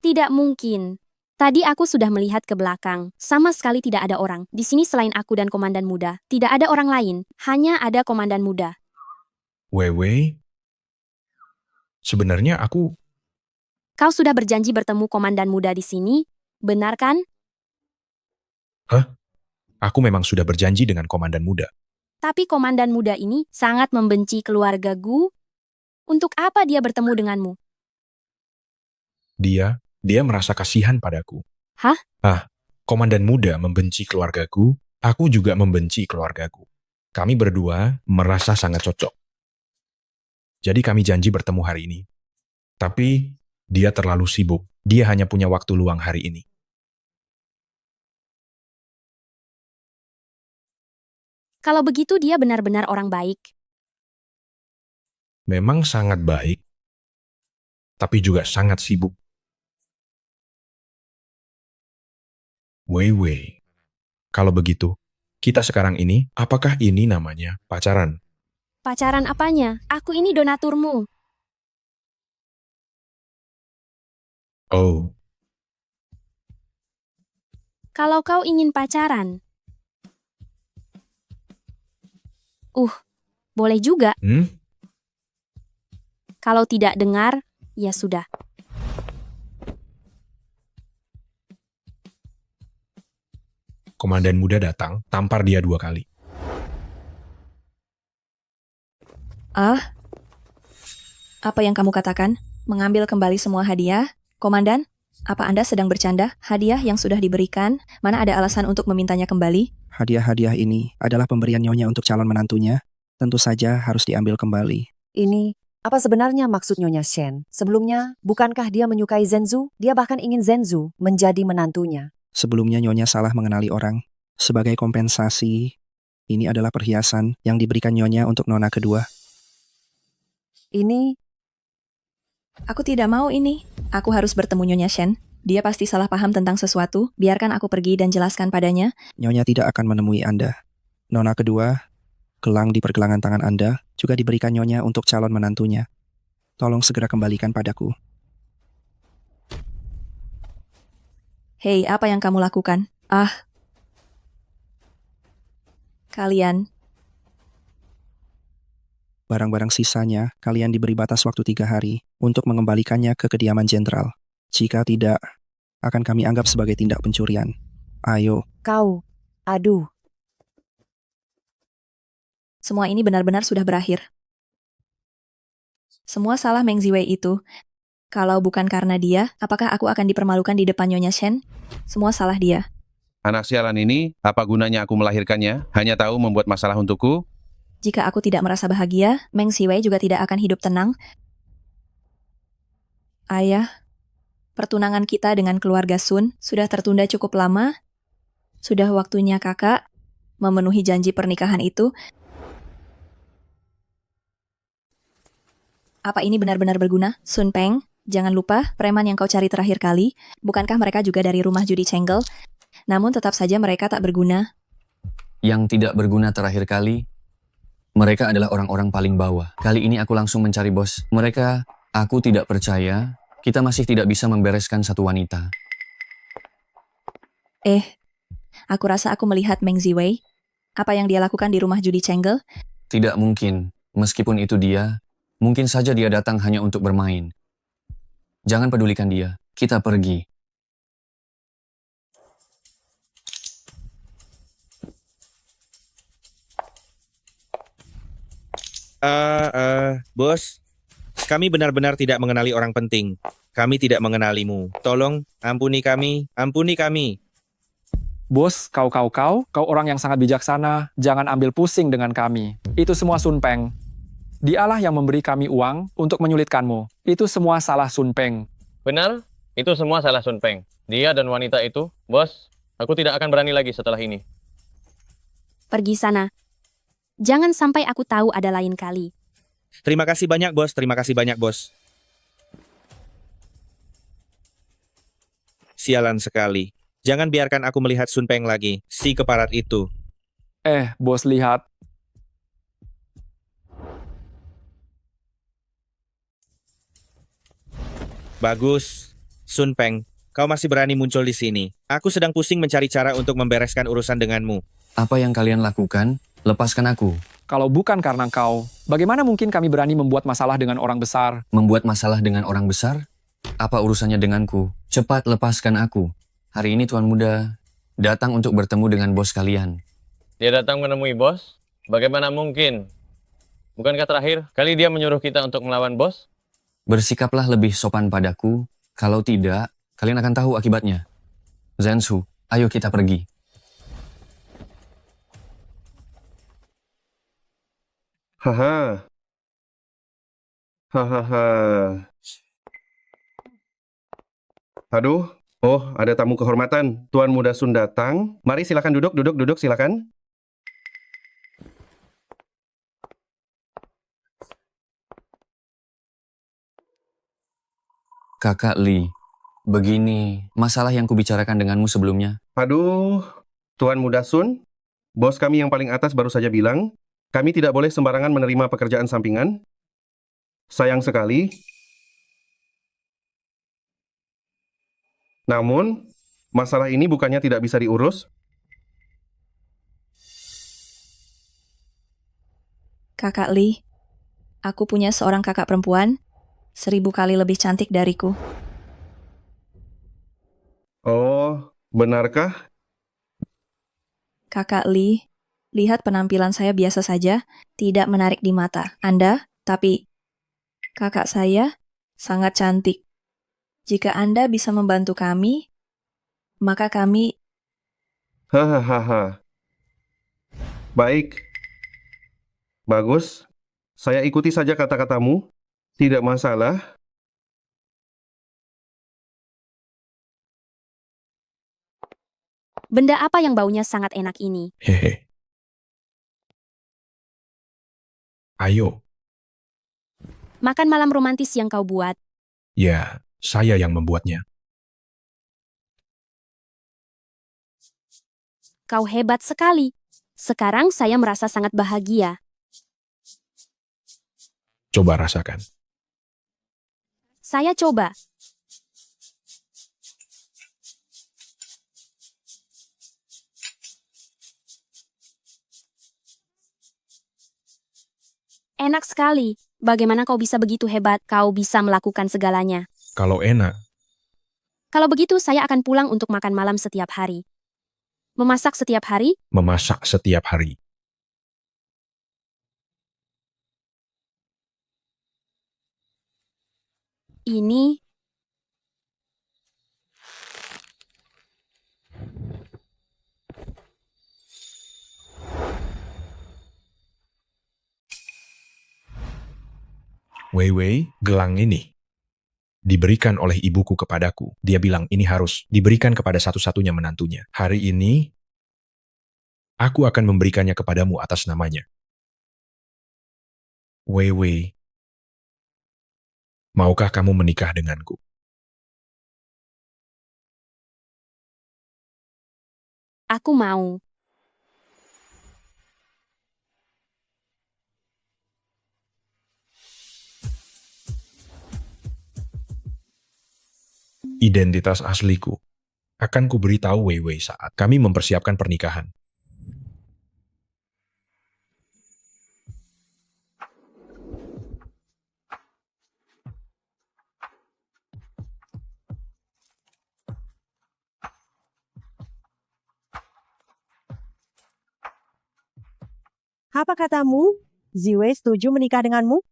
Tidak mungkin. Tadi aku sudah melihat ke belakang. Sama sekali tidak ada orang. Di sini selain aku dan komandan muda, tidak ada orang lain. Hanya ada komandan muda. Wewe? Sebenarnya aku... Kau sudah berjanji bertemu komandan muda di sini, benar kan? Hah? Aku memang sudah berjanji dengan komandan muda. Tapi komandan muda ini sangat membenci keluarga Gu. Untuk apa dia bertemu denganmu? Dia merasa kasihan padaku. Hah? Komandan muda membenci keluargaku, aku juga membenci keluargaku. Kami berdua merasa sangat cocok. Jadi kami janji bertemu hari ini. Tapi dia terlalu sibuk. Dia hanya punya waktu luang hari ini. Kalau begitu dia benar-benar orang baik. Memang sangat baik, tapi juga sangat sibuk. Wei, kalau begitu, kita sekarang ini, apakah ini namanya pacaran? Pacaran apanya? Aku ini donaturmu. Oh, Kalau kau ingin pacaran. Boleh juga. Kalau tidak dengar, ya sudah. komandan muda datang, tampar dia 2 kali. Apa yang kamu katakan? Mengambil kembali semua hadiah? Komandan, apa Anda sedang bercanda? Hadiah yang sudah diberikan, mana ada alasan untuk memintanya kembali? Hadiah-hadiah ini adalah pemberian Nyonya untuk calon menantunya. Tentu saja harus diambil kembali. Ini, apa sebenarnya maksud Nyonya Shen? Sebelumnya, bukankah dia menyukai Zhenzu? Dia bahkan ingin Zhenzu menjadi menantunya. Sebelumnya Nyonya salah mengenali orang. Sebagai kompensasi, ini adalah perhiasan yang diberikan Nyonya untuk nona kedua. Ini, Aku tidak mau ini. Aku harus bertemu Nyonya Shen. Dia pasti salah paham tentang sesuatu. Biarkan aku pergi dan jelaskan padanya. Nyonya tidak akan menemui Anda. Nona kedua, gelang di pergelangan tangan Anda juga diberikan Nyonya untuk calon menantunya. Tolong segera kembalikan padaku. Hei, apa yang kamu lakukan? Kalian, Barang-barang sisanya, kalian diberi batas waktu 3 hari untuk mengembalikannya ke kediaman jenderal. Jika tidak, akan kami anggap sebagai tindak pencurian. Ayo. aduh. semua ini benar-benar sudah berakhir. Semua salah Meng Ziwei itu. Kalau bukan karena dia, apakah aku akan dipermalukan di depan Nyonya Shen? Semua salah dia. Anak sialan ini, apa gunanya aku melahirkannya? Hanya tahu membuat masalah untukku? Jika aku tidak merasa bahagia, Meng Ziwei juga tidak akan hidup tenang. Ayah, pertunangan kita dengan keluarga Sun sudah tertunda cukup lama. Sudah waktunya kakak memenuhi janji pernikahan itu. Apa ini benar-benar berguna? Sun Peng, jangan lupa preman yang kau cari terakhir kali. Bukankah mereka juga dari rumah judi Chengle? Namun tetap saja mereka tak berguna. Yang tidak berguna terakhir kali, mereka adalah orang-orang paling bawah. Kali ini aku langsung mencari bos. Mereka Aku tidak percaya kita masih tidak bisa membereskan satu wanita. Aku rasa aku melihat Meng Ziwei. Apa yang dia lakukan di rumah judi Chengge? Tidak mungkin. Meskipun itu dia, mungkin saja dia datang hanya untuk bermain. Jangan pedulikan dia. Kita pergi. Bos, kami benar-benar tidak mengenali orang penting. Kami tidak mengenalimu. Tolong, ampuni kami, ampuni kami. Bos, kau orang yang sangat bijaksana, jangan ambil pusing dengan kami. Itu semua Sun Peng. Dialah yang memberi kami uang untuk menyulitkanmu. Itu semua salah Sun Peng. Benar, itu semua salah Sun Peng. Dia dan wanita itu, bos, aku tidak akan berani lagi setelah ini. Pergi sana. Jangan sampai aku tahu ada lain kali. Terima kasih banyak, bos. Terima kasih banyak, bos. Sialan sekali. Jangan biarkan aku melihat Sun Peng lagi, si keparat itu. Bos lihat. Bagus. Sun Peng, kau masih berani muncul di sini. Aku sedang pusing mencari cara untuk membereskan urusan denganmu. Apa yang kalian lakukan? Lepaskan aku. Kalau bukan karena kau, bagaimana mungkin kami berani membuat masalah dengan orang besar? Membuat masalah dengan orang besar? Apa urusannya denganku? Cepat lepaskan aku. Hari ini Tuan Muda datang untuk bertemu dengan bos kalian. Dia datang menemui bos? Bagaimana mungkin? Bukankah terakhir kali dia menyuruh kita untuk melawan bos? Bersikaplah lebih sopan padaku. Kalau tidak, kalian akan tahu akibatnya. Zhensu, ayo kita pergi. Haha. Hahaha. Aduh. Oh, ada tamu kehormatan. Tuan Muda Sun datang. Mari silakan duduk, silakan. Kakak Li, begini masalah yang kubicarakan denganmu sebelumnya. Aduh, Tuan Muda Sun, bos kami yang paling atas baru saja bilang, kami tidak boleh sembarangan menerima pekerjaan sampingan. Sayang sekali. Namun, masalah ini bukannya tidak bisa diurus. Kakak Li, aku punya seorang kakak perempuan 1000 kali lebih cantik dariku. Oh, benarkah? Kakak Li, lihat penampilan saya biasa saja, tidak menarik di mata Anda, tapi kakak saya sangat cantik. Jika Anda bisa membantu kami, maka kami... Hahaha. Baik. Bagus. Saya ikuti saja kata-katamu. Tidak masalah. Benda apa yang baunya sangat enak ini? Hehe. Ayo. Makan malam romantis yang kau buat. Ya, saya yang membuatnya. Kau hebat sekali. Sekarang saya merasa sangat bahagia. Coba rasakan. Saya coba. Enak sekali. Bagaimana kau bisa begitu hebat? Kau bisa melakukan segalanya. Kalau enak, Kalau begitu, saya akan pulang untuk makan malam setiap hari. Memasak setiap hari? memasak setiap hari. Ini... Wei Wei, gelang ini diberikan oleh ibuku kepadaku. Dia bilang ini harus diberikan kepada satu-satunya menantunya. Hari ini, aku akan memberikannya kepadamu atas namanya. Wei Wei, maukah kamu menikah denganku? Aku mau. Identitas asliku akan kuberitahu Wei Wei saat kami mempersiapkan pernikahan. Apa katamu? Ziwei setuju menikah denganmu?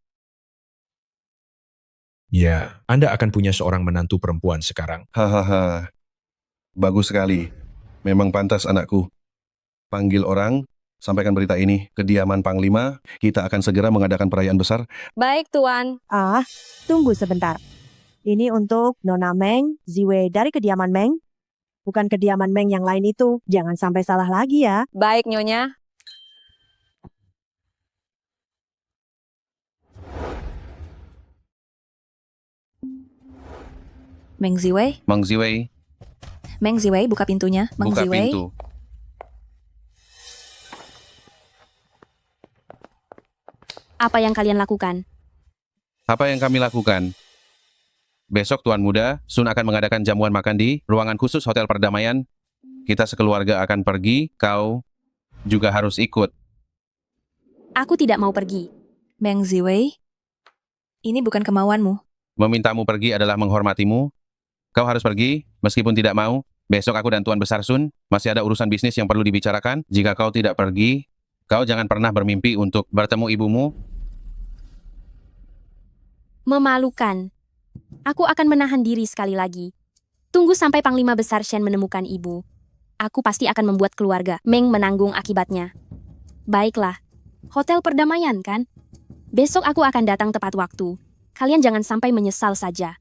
Ya, Anda akan punya seorang menantu perempuan sekarang. Hahaha. Bagus sekali. Memang pantas anakku. Panggil orang, sampaikan berita ini ke kediaman Panglima. Kita akan segera mengadakan perayaan besar. Baik, Tuan. Ah, tunggu sebentar. Ini untuk Nona Meng, Ziwei dari kediaman Meng. Bukan kediaman Meng yang lain itu. Jangan sampai salah lagi ya. Baik, Nyonya. Meng Ziwei, Mang Ziwei, Meng Ziwei, buka pintunya. Meng buka Ziwei. pintu. Apa yang kalian lakukan? Apa yang kami lakukan? Besok Tuan Muda, Sun akan mengadakan jamuan makan di ruangan khusus Hotel Perdamaian. Kita sekeluarga akan pergi, kau juga harus ikut. Aku tidak mau pergi. Meng Ziwei, ini bukan kemauanmu. Memintamu pergi adalah menghormatimu. Kau harus pergi, meskipun tidak mau. Besok aku dan Tuan Besar Sun masih ada urusan bisnis yang perlu dibicarakan. Jika kau tidak pergi, kau jangan pernah bermimpi untuk bertemu ibumu. Memalukan. Aku akan menahan diri sekali lagi. Tunggu sampai Panglima Besar Shen menemukan ibu. Aku pasti akan membuat keluarga Meng menanggung akibatnya. Baiklah. Hotel Perdamaian, kan? Besok aku akan datang tepat waktu. Kalian jangan sampai menyesal saja.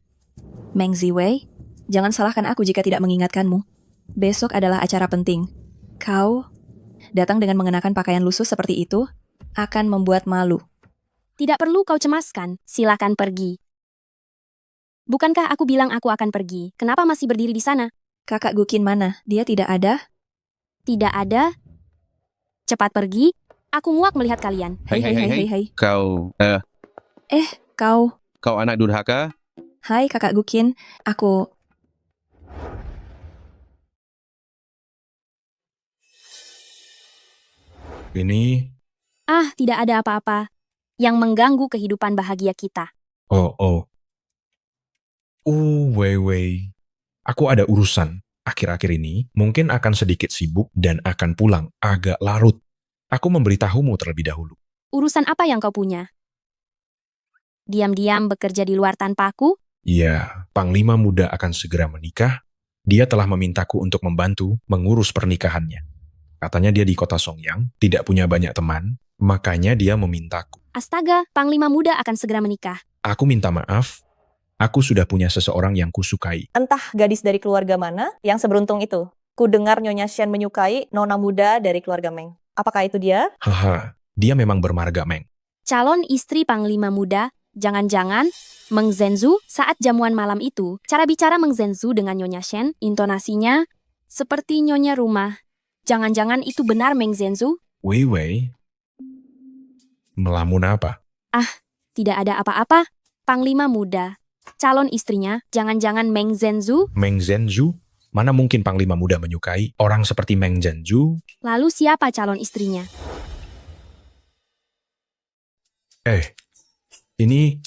Meng Ziwei, jangan salahkan aku jika tidak mengingatkanmu. Besok adalah acara penting. Kau datang dengan mengenakan pakaian lusuh seperti itu akan membuat malu. Tidak perlu kau cemaskan. Silakan pergi. Bukankah aku bilang aku akan pergi? Kenapa masih berdiri di sana? Kakak Gukin mana? Dia tidak ada? Tidak ada. Cepat pergi. Aku muak melihat kalian. Hai. Kau, Kau. kau anak durhaka? Hai Kakak Gukin, aku... Ini, Ah, tidak ada apa-apa yang mengganggu kehidupan bahagia kita. oh. Wei Wei. Aku ada urusan. Akhir-akhir ini mungkin akan sedikit sibuk dan akan pulang agak larut. Aku memberitahumu terlebih dahulu. Urusan apa yang kau punya? Diam-diam bekerja di luar tanpa aku? Ya, Panglima Muda akan segera menikah. Dia telah memintaku untuk membantu mengurus pernikahannya. Katanya dia di kota Songyang, tidak punya banyak teman, makanya dia memintaku. Astaga, Panglima Muda akan segera menikah. Aku minta maaf, aku sudah punya seseorang yang kusukai. Entah gadis dari keluarga mana yang seberuntung itu. Ku dengar Nyonya Shen menyukai nona muda dari keluarga Meng. Apakah itu dia? Haha, dia memang bermarga Meng. Calon istri Panglima Muda, jangan-jangan Meng Zhenzu saat jamuan malam itu. Cara bicara Meng Zhenzu dengan Nyonya Shen, intonasinya seperti Nyonya Rumah. Jangan-jangan itu benar Meng Zhenzu? Wei Wei, melamun apa? Ah, tidak ada apa-apa. Panglima Muda. Calon istrinya, jangan-jangan Meng Zhenzu? Meng Zhenzu? Mana mungkin Panglima Muda menyukai orang seperti Meng Zhenzu? Lalu siapa calon istrinya? Ini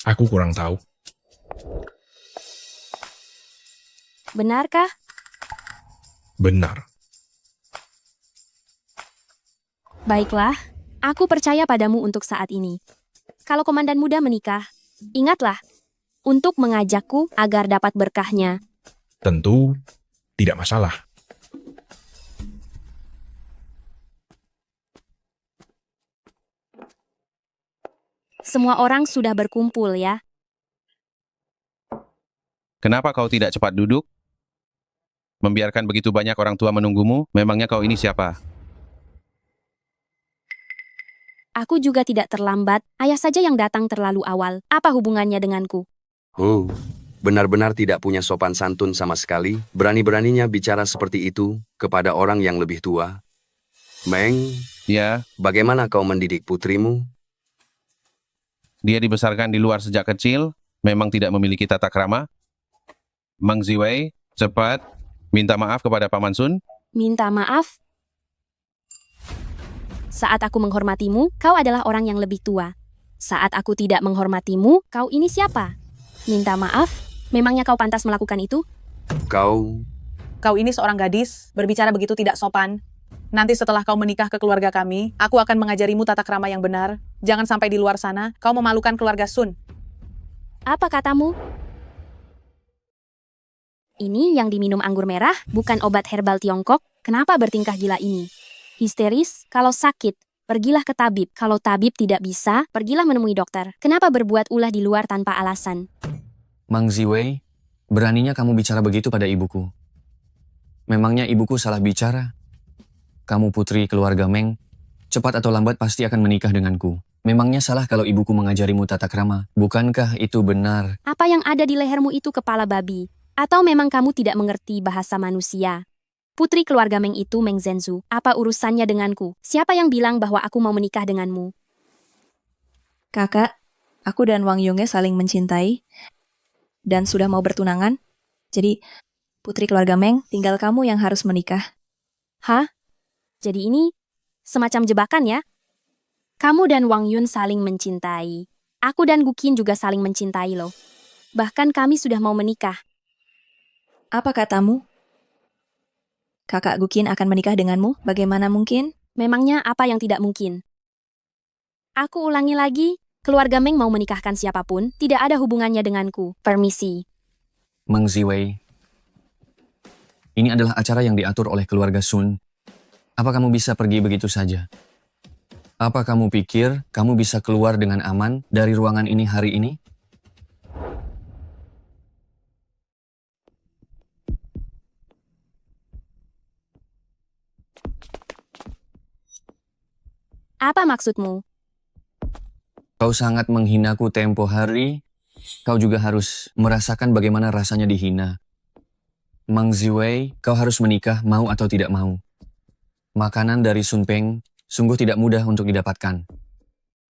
aku kurang tahu. Benarkah? Benar. Baiklah, aku percaya padamu untuk saat ini. Kalau Komandan Muda menikah, ingatlah, untuk mengajakku agar dapat berkahnya. Tentu tidak masalah. Semua orang sudah berkumpul ya. Kenapa kau tidak cepat duduk? Membiarkan begitu banyak orang tua menunggumu? Memangnya kau ini siapa? Aku juga tidak terlambat, ayah saja yang datang terlalu awal. Apa hubungannya denganku? Oh, benar-benar tidak punya sopan santun sama sekali. Berani-beraninya bicara seperti itu kepada orang yang lebih tua. Meng, Ya, bagaimana kau mendidik putrimu? dia dibesarkan di luar sejak kecil, memang tidak memiliki tata krama. Mang Ziwei, cepat minta maaf kepada Paman Sun. Minta maaf? Saat aku menghormatimu, kau adalah orang yang lebih tua. Saat aku tidak menghormatimu, kau ini siapa? Minta maaf? Memangnya kau pantas melakukan itu? Kau ini seorang gadis, berbicara begitu tidak sopan. Nanti setelah kau menikah ke keluarga kami, aku akan mengajarimu tata krama yang benar. Jangan sampai di luar sana, kau memalukan keluarga Sun. Apa katamu? Ini yang diminum anggur merah, bukan obat herbal Tiongkok. Kenapa bertingkah gila ini? Histeris? Kalau sakit, pergilah ke tabib. Kalau tabib tidak bisa, pergilah menemui dokter. Kenapa berbuat ulah di luar tanpa alasan? Mang Ziwei, beraninya kamu bicara begitu pada ibuku. Memangnya ibuku salah bicara? Kamu putri keluarga Meng, cepat atau lambat pasti akan menikah denganku. Memangnya salah kalau ibuku mengajarimu tata krama? Bukankah itu benar? Apa yang ada di lehermu itu kepala babi? Atau memang kamu tidak mengerti bahasa manusia? Putri keluarga Meng itu Meng Zhenzu. Apa urusannya denganku? Siapa yang bilang bahwa aku mau menikah denganmu? Kakak, aku dan Wang Yunge saling mencintai dan sudah mau bertunangan. Jadi, putri keluarga Meng, tinggal kamu yang harus menikah. Hah? Jadi ini semacam jebakan ya? Kamu dan Wang Yun saling mencintai. Aku dan Gukin juga saling mencintai loh. Bahkan kami sudah mau menikah. Apa katamu? Kakak Gukin akan menikah denganmu? Bagaimana mungkin? Memangnya apa yang tidak mungkin? Aku ulangi lagi, keluarga Meng mau menikahkan siapapun, tidak ada hubungannya denganku. Permisi. Mang Ziwei, ini adalah acara yang diatur oleh keluarga Sun. Apa kamu bisa pergi begitu saja? Apa kamu pikir kamu bisa keluar dengan aman dari ruangan ini hari ini? Apa maksudmu? Kau sangat menghinaku tempo hari, kau juga harus merasakan bagaimana rasanya dihina. Mang Ziwei, kau harus menikah mau atau tidak mau. Makanan dari Sun Peng sungguh tidak mudah untuk didapatkan.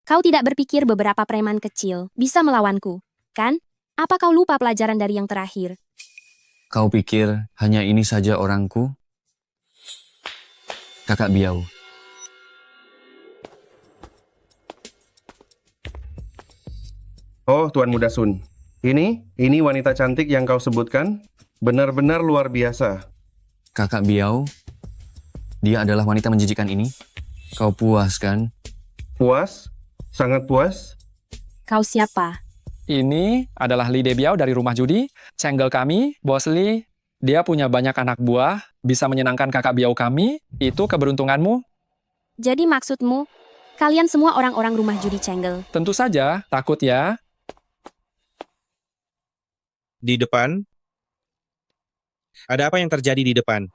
Kau tidak berpikir beberapa preman kecil bisa melawanku, kan? Apa kau lupa pelajaran dari yang terakhir? Kau pikir hanya ini saja orangku? Kakak Biau. Oh, Tuan Muda Sun. Ini wanita cantik yang kau sebutkan benar-benar luar biasa. Kakak Biau, dia adalah wanita menjijikan ini. Kau puas kan? Puas? Sangat puas? Kau siapa? Ini adalah Li Debiao dari rumah judi. Cenggel kami, Bos Li. Dia punya banyak anak buah, bisa menyenangkan kakak Biau kami. Itu keberuntunganmu. Jadi maksudmu, kalian semua orang-orang rumah judi Cenggel? Tentu saja, takut ya. Di depan? Ada apa yang terjadi di depan?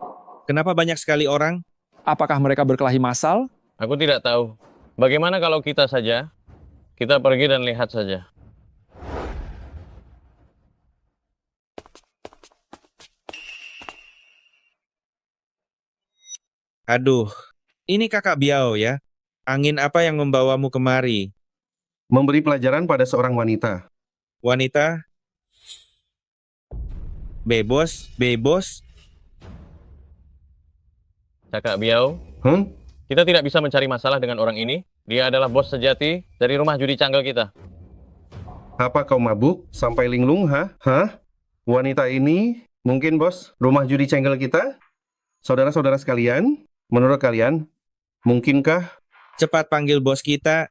Kenapa banyak sekali orang? Apakah mereka berkelahi massal? Aku tidak tahu. Bagaimana kalau kita saja? Kita pergi dan lihat saja. Aduh, ini kakak Biao ya. Angin apa yang membawamu kemari? Memberi pelajaran pada seorang wanita. Wanita? Bebos? Kakak Biau, kita tidak bisa mencari masalah dengan orang ini. Dia adalah bos sejati dari rumah judi Canggel kita. Apa kau mabuk sampai linglung, Hah? Wanita ini mungkin bos rumah judi Canggel kita? Saudara-saudara sekalian, menurut kalian, mungkinkah? Cepat panggil bos kita.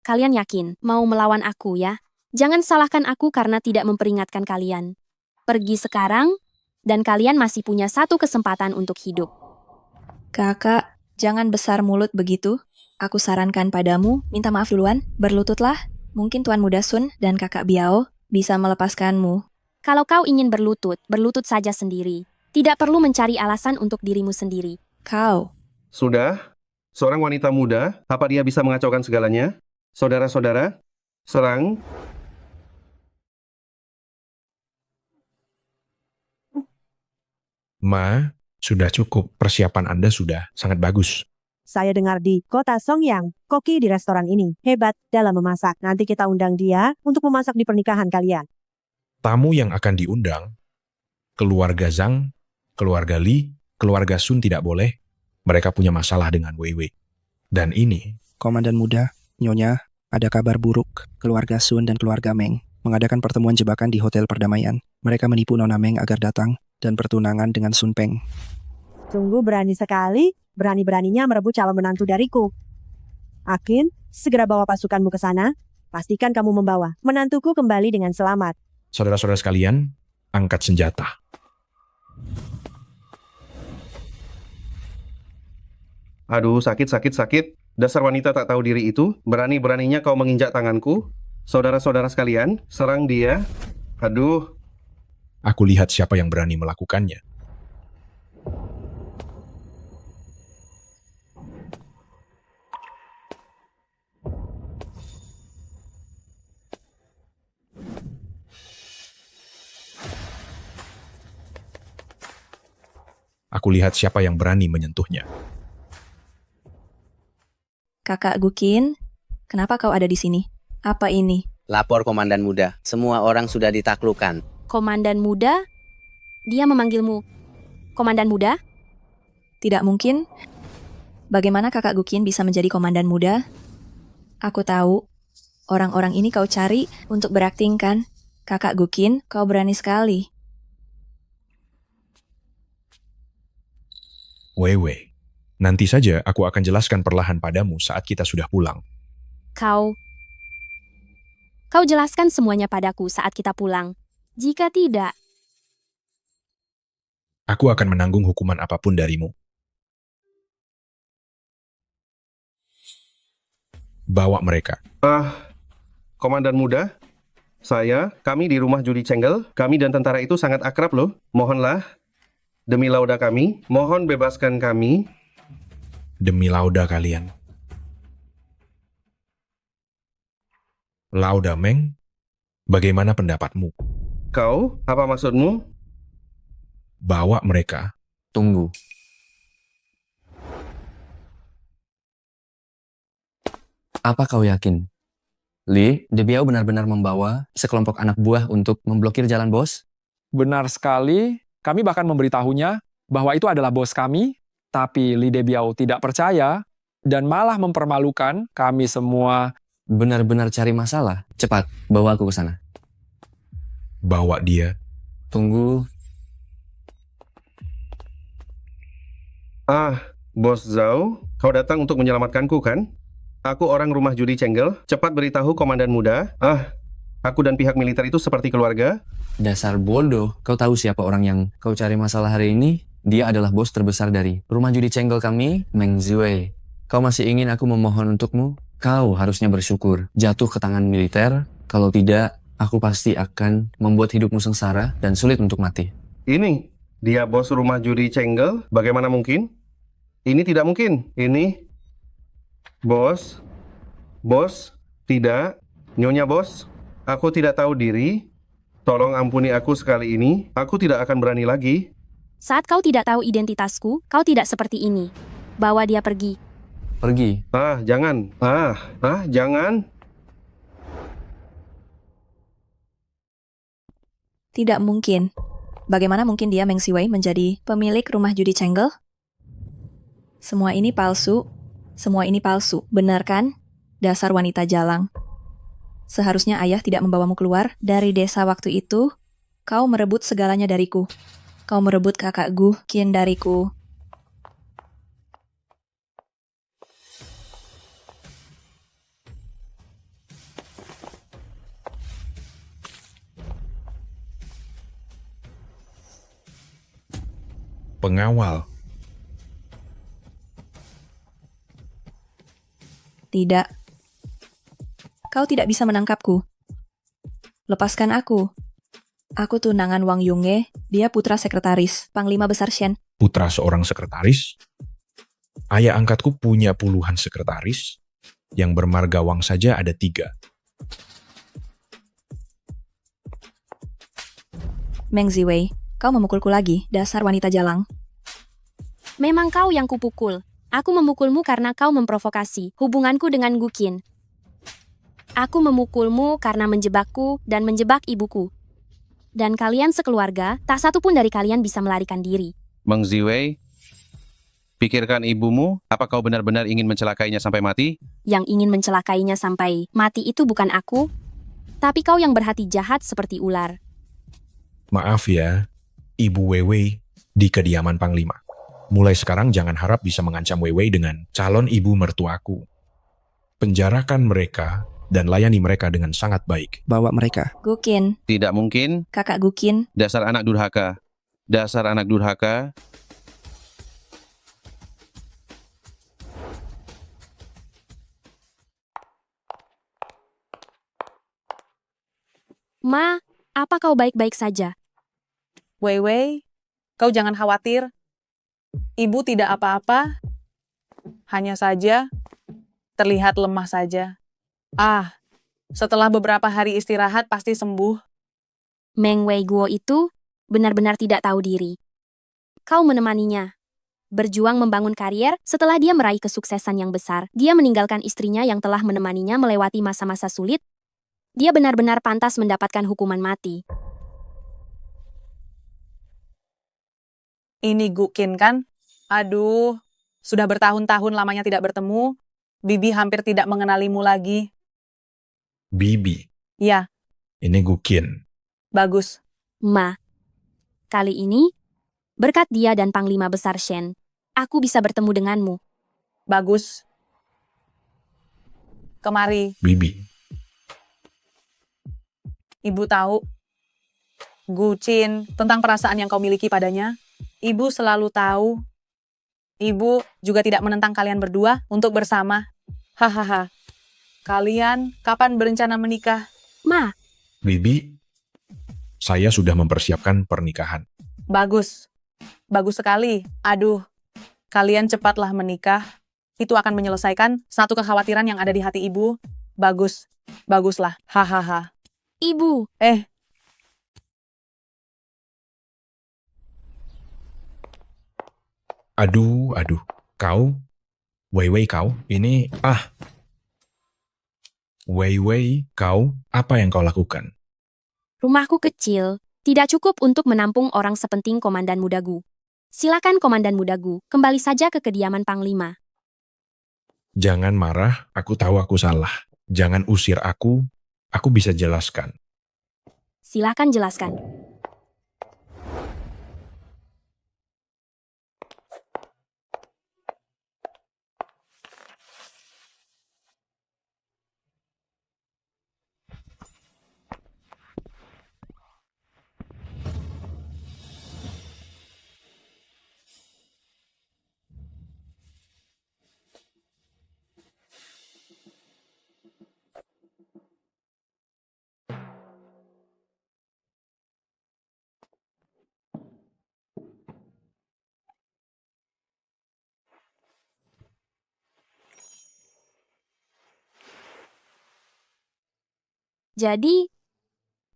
Kalian yakin mau melawan aku ya? Jangan salahkan aku karena tidak memperingatkan kalian. Pergi sekarang, dan kalian masih punya satu kesempatan untuk hidup. Kakak, jangan besar mulut begitu. Aku sarankan padamu, minta maaf duluan, berlututlah. Mungkin Tuan Muda Sun dan kakak Biao bisa melepaskanmu. Kalau kau ingin berlutut saja sendiri. Tidak perlu mencari alasan untuk dirimu sendiri. Kau. Sudah? Seorang wanita muda, apa dia bisa mengacaukan segalanya? Saudara-saudara, serang. Ma, sudah cukup. Persiapan Anda sudah sangat bagus. Saya dengar di kota Songyang, koki di restoran ini hebat dalam memasak. Nanti kita undang dia untuk memasak di pernikahan kalian. Tamu yang akan diundang, keluarga Zhang, keluarga Li, keluarga Sun tidak boleh. Mereka punya masalah dengan Wei Wei. Dan ini, Komandan muda, Nyonya, ada kabar buruk. Keluarga Sun dan keluarga Meng mengadakan pertemuan jebakan di Hotel Perdamaian. Mereka menipu Nona Meng agar datang dan bertunangan dengan Sun Peng. Sungguh berani sekali, berani-beraninya merebut calon menantu dariku. Akin, segera bawa pasukanmu ke sana. Pastikan kamu membawa menantuku kembali dengan selamat. saudara-saudara sekalian, angkat senjata. Aduh, sakit. Dasar wanita tak tahu diri itu, berani-beraninya kau menginjak tanganku. Saudara-saudara sekalian, serang dia. Aduh. Aku lihat siapa yang berani melakukannya. Aku lihat siapa yang berani menyentuhnya. Kakak Gukin, kenapa kau ada di sini? Apa ini? Lapor Komandan Muda, semua orang sudah ditaklukkan. Komandan muda? Dia memanggilmu. Komandan muda? Tidak mungkin. Bagaimana kakak Gukin bisa menjadi komandan muda? Aku tahu, orang-orang ini kau cari untuk berakting kan? Kakak Gukin, kau berani sekali. Wewe, nanti saja aku akan jelaskan perlahan padamu saat kita sudah pulang. Kau jelaskan semuanya padaku saat kita pulang. Jika tidak, Aku akan menanggung hukuman apapun darimu. Bawa mereka. Komandan Muda, kami di rumah judi Cenggel, kami dan tentara itu sangat akrab loh. Mohonlah, demi lauda kami, mohon bebaskan kami. Demi lauda kalian. Lauda Meng, bagaimana pendapatmu? Kau, apa maksudmu? Bawa mereka. Tunggu. Apa kau yakin? Li, Debiao benar-benar membawa sekelompok anak buah untuk memblokir jalan bos? Benar sekali. Kami bahkan memberitahunya bahwa itu adalah bos kami, tapi Li Debiao tidak percaya dan malah mempermalukan kami semua. Benar-benar cari masalah. Cepat, bawa aku ke sana. Bawa dia. Tunggu. Bos Zhao, kau datang untuk menyelamatkanku kan? Aku orang rumah judi Cenggel, cepat beritahu Komandan Muda. Aku dan pihak militer itu seperti keluarga. Dasar bodoh, kau tahu siapa orang yang kau cari masalah hari ini? Dia adalah bos terbesar dari rumah judi Cenggel kami, Meng Ziwei. Kau masih ingin aku memohon untukmu? Kau harusnya bersyukur jatuh ke tangan militer. Kalau tidak, aku pasti akan membuat hidupmu sengsara dan sulit untuk mati. Ini, dia bos rumah judi Cenggel, bagaimana mungkin? Ini tidak mungkin. Ini, bos, tidak, Nyonya bos, aku tidak tahu diri. Tolong ampuni aku sekali ini, aku tidak akan berani lagi. saat kau tidak tahu identitasku, kau tidak seperti ini. Bawa dia pergi. Pergi. Jangan. Jangan. Tidak mungkin. Bagaimana mungkin dia Meng Ziwei menjadi pemilik rumah judi Cenggel? Semua ini palsu. Benar kan? Dasar wanita jalang. Seharusnya ayah tidak membawamu keluar dari desa waktu itu. Kau merebut segalanya dariku. Kau merebut kakak Gukin dariku. Pengawal. Tidak. Kau tidak bisa menangkapku. Lepaskan aku. Aku tunangan Wang Yunge, dia putra sekretaris, Panglima Besar Shen. Putra seorang sekretaris? Ayah angkatku punya puluhan sekretaris. Yang bermarga Wang saja ada 3. Meng Ziwei, kau memukulku lagi, dasar wanita jalang. Memang kau yang kupukul. Aku memukulmu karena kau memprovokasi hubunganku dengan Gukin. Aku memukulmu karena menjebakku dan menjebak ibuku. Dan kalian sekeluarga, tak satu pun dari kalian bisa melarikan diri. Meng Ziwei, pikirkan ibumu, apa kau benar-benar ingin mencelakainya sampai mati? Yang ingin mencelakainya sampai mati itu bukan aku, tapi kau yang berhati jahat seperti ular. Maaf ya, Ibu Weiwei di kediaman Panglima. Mulai sekarang jangan harap bisa mengancam Weiwei dengan calon ibu mertuaku. Penjarakan mereka dan layani mereka dengan sangat baik. Bawa mereka. Gukin, Tidak mungkin, kakak Gukin, dasar anak durhaka. Dasar anak durhaka. Ma, apa kau baik-baik saja? Weiwei, kau jangan khawatir. Ibu tidak apa-apa. Hanya saja terlihat lemah saja. Ah, setelah beberapa hari istirahat pasti sembuh. Meng Wei Guo itu benar-benar tidak tahu diri. Kau menemaninya. Berjuang membangun karier, setelah dia meraih kesuksesan yang besar, dia meninggalkan istrinya yang telah menemaninya melewati masa-masa sulit. Dia benar-benar pantas mendapatkan hukuman mati. Ini Gukin kan? Aduh, sudah bertahun-tahun lamanya tidak bertemu. Bibi hampir tidak mengenalimu lagi. Bibi, Ya, ini Gukin. bagus. Ma, kali ini, berkat dia dan Panglima Besar Shen, aku bisa bertemu denganmu. Bagus. Kemari, Bibi, Ibu tahu. Gucin, tentang perasaan yang kau miliki padanya. Ibu selalu tahu. Ibu juga tidak menentang kalian berdua untuk bersama. Hahaha. Kalian kapan berencana menikah? Ma, Bibi, saya sudah mempersiapkan pernikahan. bagus. Bagus sekali. Aduh, kalian cepatlah menikah. Itu akan menyelesaikan satu kekhawatiran yang ada di hati ibu. Bagus. Baguslah. Hahaha. Ibu. Aduh, kau, Weiwei kau, ini, Weiwei kau, apa yang kau lakukan? Rumahku kecil, tidak cukup untuk menampung orang sepenting Komandan Mudagu. Silakan Komandan Mudagu, kembali saja ke kediaman Panglima. Jangan marah, aku tahu aku salah. Jangan usir aku bisa jelaskan. Silakan jelaskan. Jadi,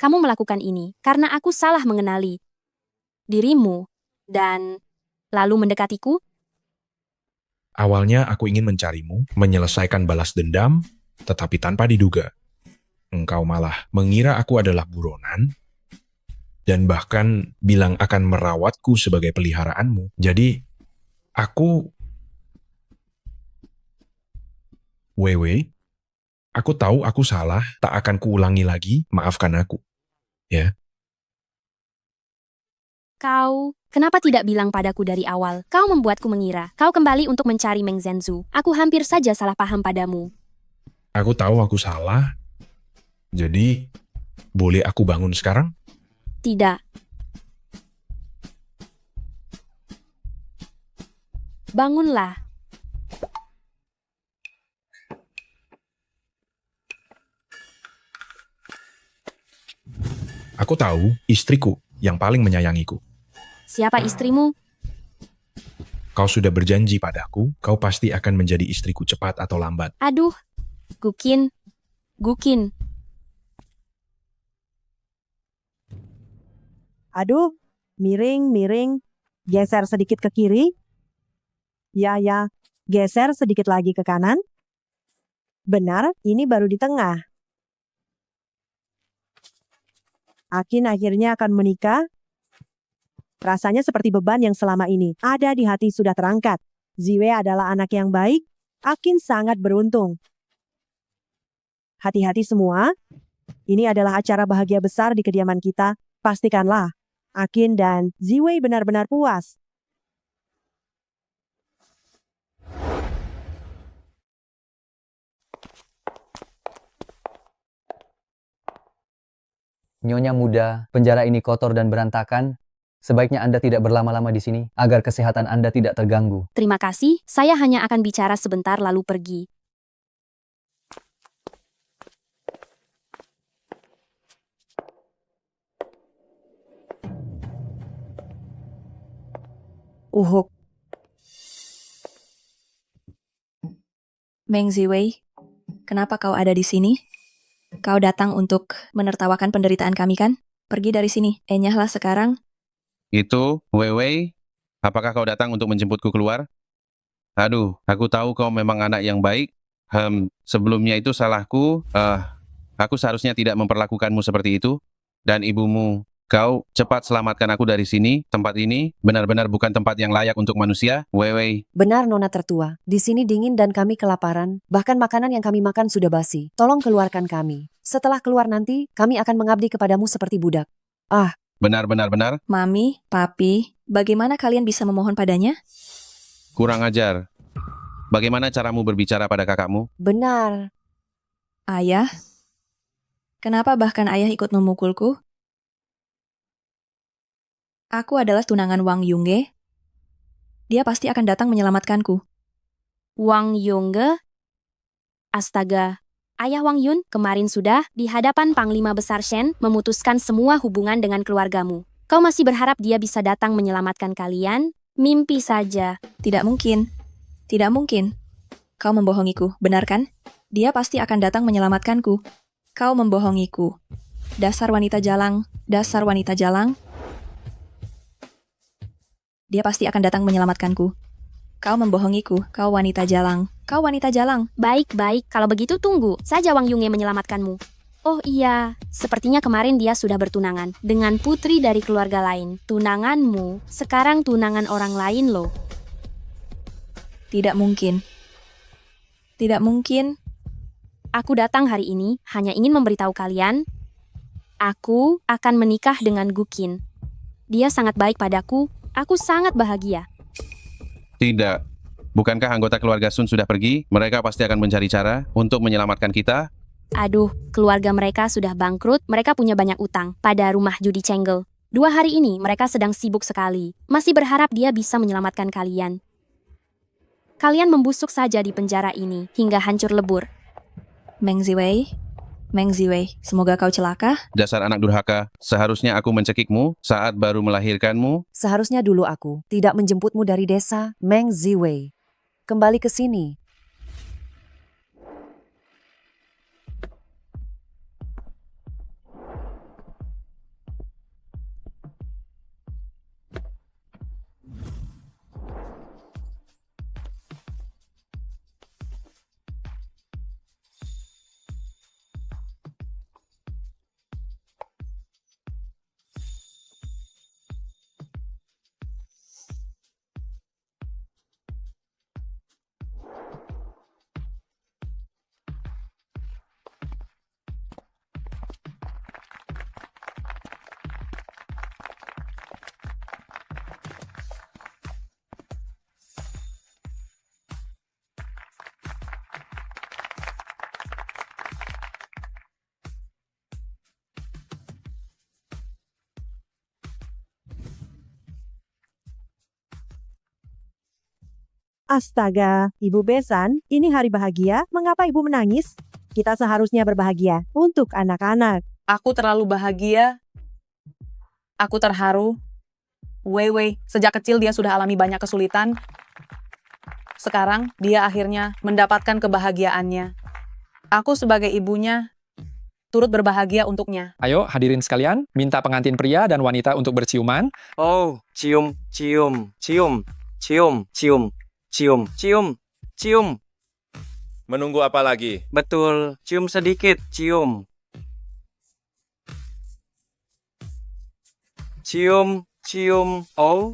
kamu melakukan ini karena aku salah mengenali dirimu dan lalu mendekatiku? Awalnya aku ingin mencarimu, menyelesaikan balas dendam, tetapi tanpa diduga. Engkau malah mengira aku adalah buronan, dan bahkan bilang akan merawatku sebagai peliharaanmu. Jadi, aku... Weiwei, aku tahu aku salah, tak akan kuulangi lagi, maafkan aku. Ya. Kau, kenapa tidak bilang padaku dari awal? Kau membuatku mengira. Kau kembali untuk mencari Meng Zhenzu. Aku hampir saja salah paham padamu. Aku tahu aku salah. Jadi, boleh aku bangun sekarang? Tidak. Bangunlah. Aku tahu istriku yang paling menyayangiku. Siapa istrimu? Kau sudah berjanji padaku, kau pasti akan menjadi istriku cepat atau lambat. Aduh, Gukin. Gukin. Aduh, miring. Geser sedikit ke kiri. Ya, geser sedikit lagi ke kanan. Benar, ini baru di tengah. Akin akhirnya akan menikah. Rasanya seperti beban yang selama ini ada di hati sudah terangkat. Ziwei adalah anak yang baik. Akin sangat beruntung. Hati-hati semua. Ini adalah acara bahagia besar di kediaman kita. Pastikanlah Akin dan Ziwei benar-benar puas. Nyonya muda, penjara ini kotor dan berantakan. Sebaiknya Anda tidak berlama-lama di sini agar kesehatan Anda tidak terganggu. Terima kasih, saya hanya akan bicara sebentar lalu pergi. Uhuk. Meng Ziwei, kenapa kau ada di sini? Kau datang untuk menertawakan penderitaan kami kan? Pergi dari sini, enyahlah sekarang. Itu, Weiwei, apakah kau datang untuk menjemputku keluar? Aduh, aku tahu kau memang anak yang baik. Sebelumnya itu salahku. Aku seharusnya tidak memperlakukanmu seperti itu. Dan ibumu, kau cepat selamatkan aku dari sini. Tempat ini benar-benar bukan tempat yang layak untuk manusia. Weiwei. Benar Nona tertua, di sini dingin dan kami kelaparan, bahkan makanan yang kami makan sudah basi. Tolong keluarkan kami. Setelah keluar nanti, kami akan mengabdi kepadamu seperti budak. Benar. Mami, Papi, bagaimana kalian bisa memohon padanya? Kurang ajar. Bagaimana caramu berbicara pada kakakmu? Benar. Ayah? Kenapa bahkan ayah ikut memukulku? Aku adalah tunangan Wang Yunge. Dia pasti akan datang menyelamatkanku. Wang Yongge? Astaga. Ayah Wang Yun kemarin sudah di hadapan Panglima Besar Shen memutuskan semua hubungan dengan keluargamu. Kau masih berharap dia bisa datang menyelamatkan kalian? Mimpi saja. Tidak mungkin. Tidak mungkin. Kau membohongiku, benar kan? Dia pasti akan datang menyelamatkanku. Kau membohongiku. Dasar wanita jalang, dasar wanita jalang. Dia pasti akan datang menyelamatkanku. Kau membohongiku, kau wanita jalang. Kau wanita jalang. Baik, kalau begitu tunggu saja Wang Yunge menyelamatkanmu. Oh iya, sepertinya kemarin dia sudah bertunangan dengan putri dari keluarga lain. Tunanganmu, sekarang tunangan orang lain loh. Tidak mungkin. Tidak mungkin. Aku datang hari ini hanya ingin memberitahu kalian, aku akan menikah dengan Gukin. Dia sangat baik padaku, aku sangat bahagia. Tidak. Bukankah anggota keluarga Sun sudah pergi? Mereka pasti akan mencari cara untuk menyelamatkan kita. Aduh, keluarga mereka sudah bangkrut, mereka punya banyak utang pada rumah judi Chengle. 2 hari ini mereka sedang sibuk sekali. Masih berharap dia bisa menyelamatkan kalian. Kalian membusuk saja di penjara ini hingga hancur lebur. Meng Ziwei, semoga kau celaka. Dasar anak durhaka, seharusnya aku mencekikmu saat baru melahirkanmu. Seharusnya dulu aku tidak menjemputmu dari desa Meng Ziwei. Kembali ke sini. Astaga, Ibu Besan, ini hari bahagia, mengapa Ibu menangis? Kita seharusnya berbahagia untuk anak-anak. Aku terlalu bahagia. Aku terharu. Weiwei, sejak kecil dia sudah alami banyak kesulitan. Sekarang, dia akhirnya mendapatkan kebahagiaannya. Aku sebagai ibunya, turut berbahagia untuknya. Ayo hadirin sekalian, minta pengantin pria dan wanita untuk berciuman. Oh, cium, cium, cium, cium, cium, cium, cium, cium. Menunggu apa lagi? Betul, cium sedikit, cium. cium, cium. Oh,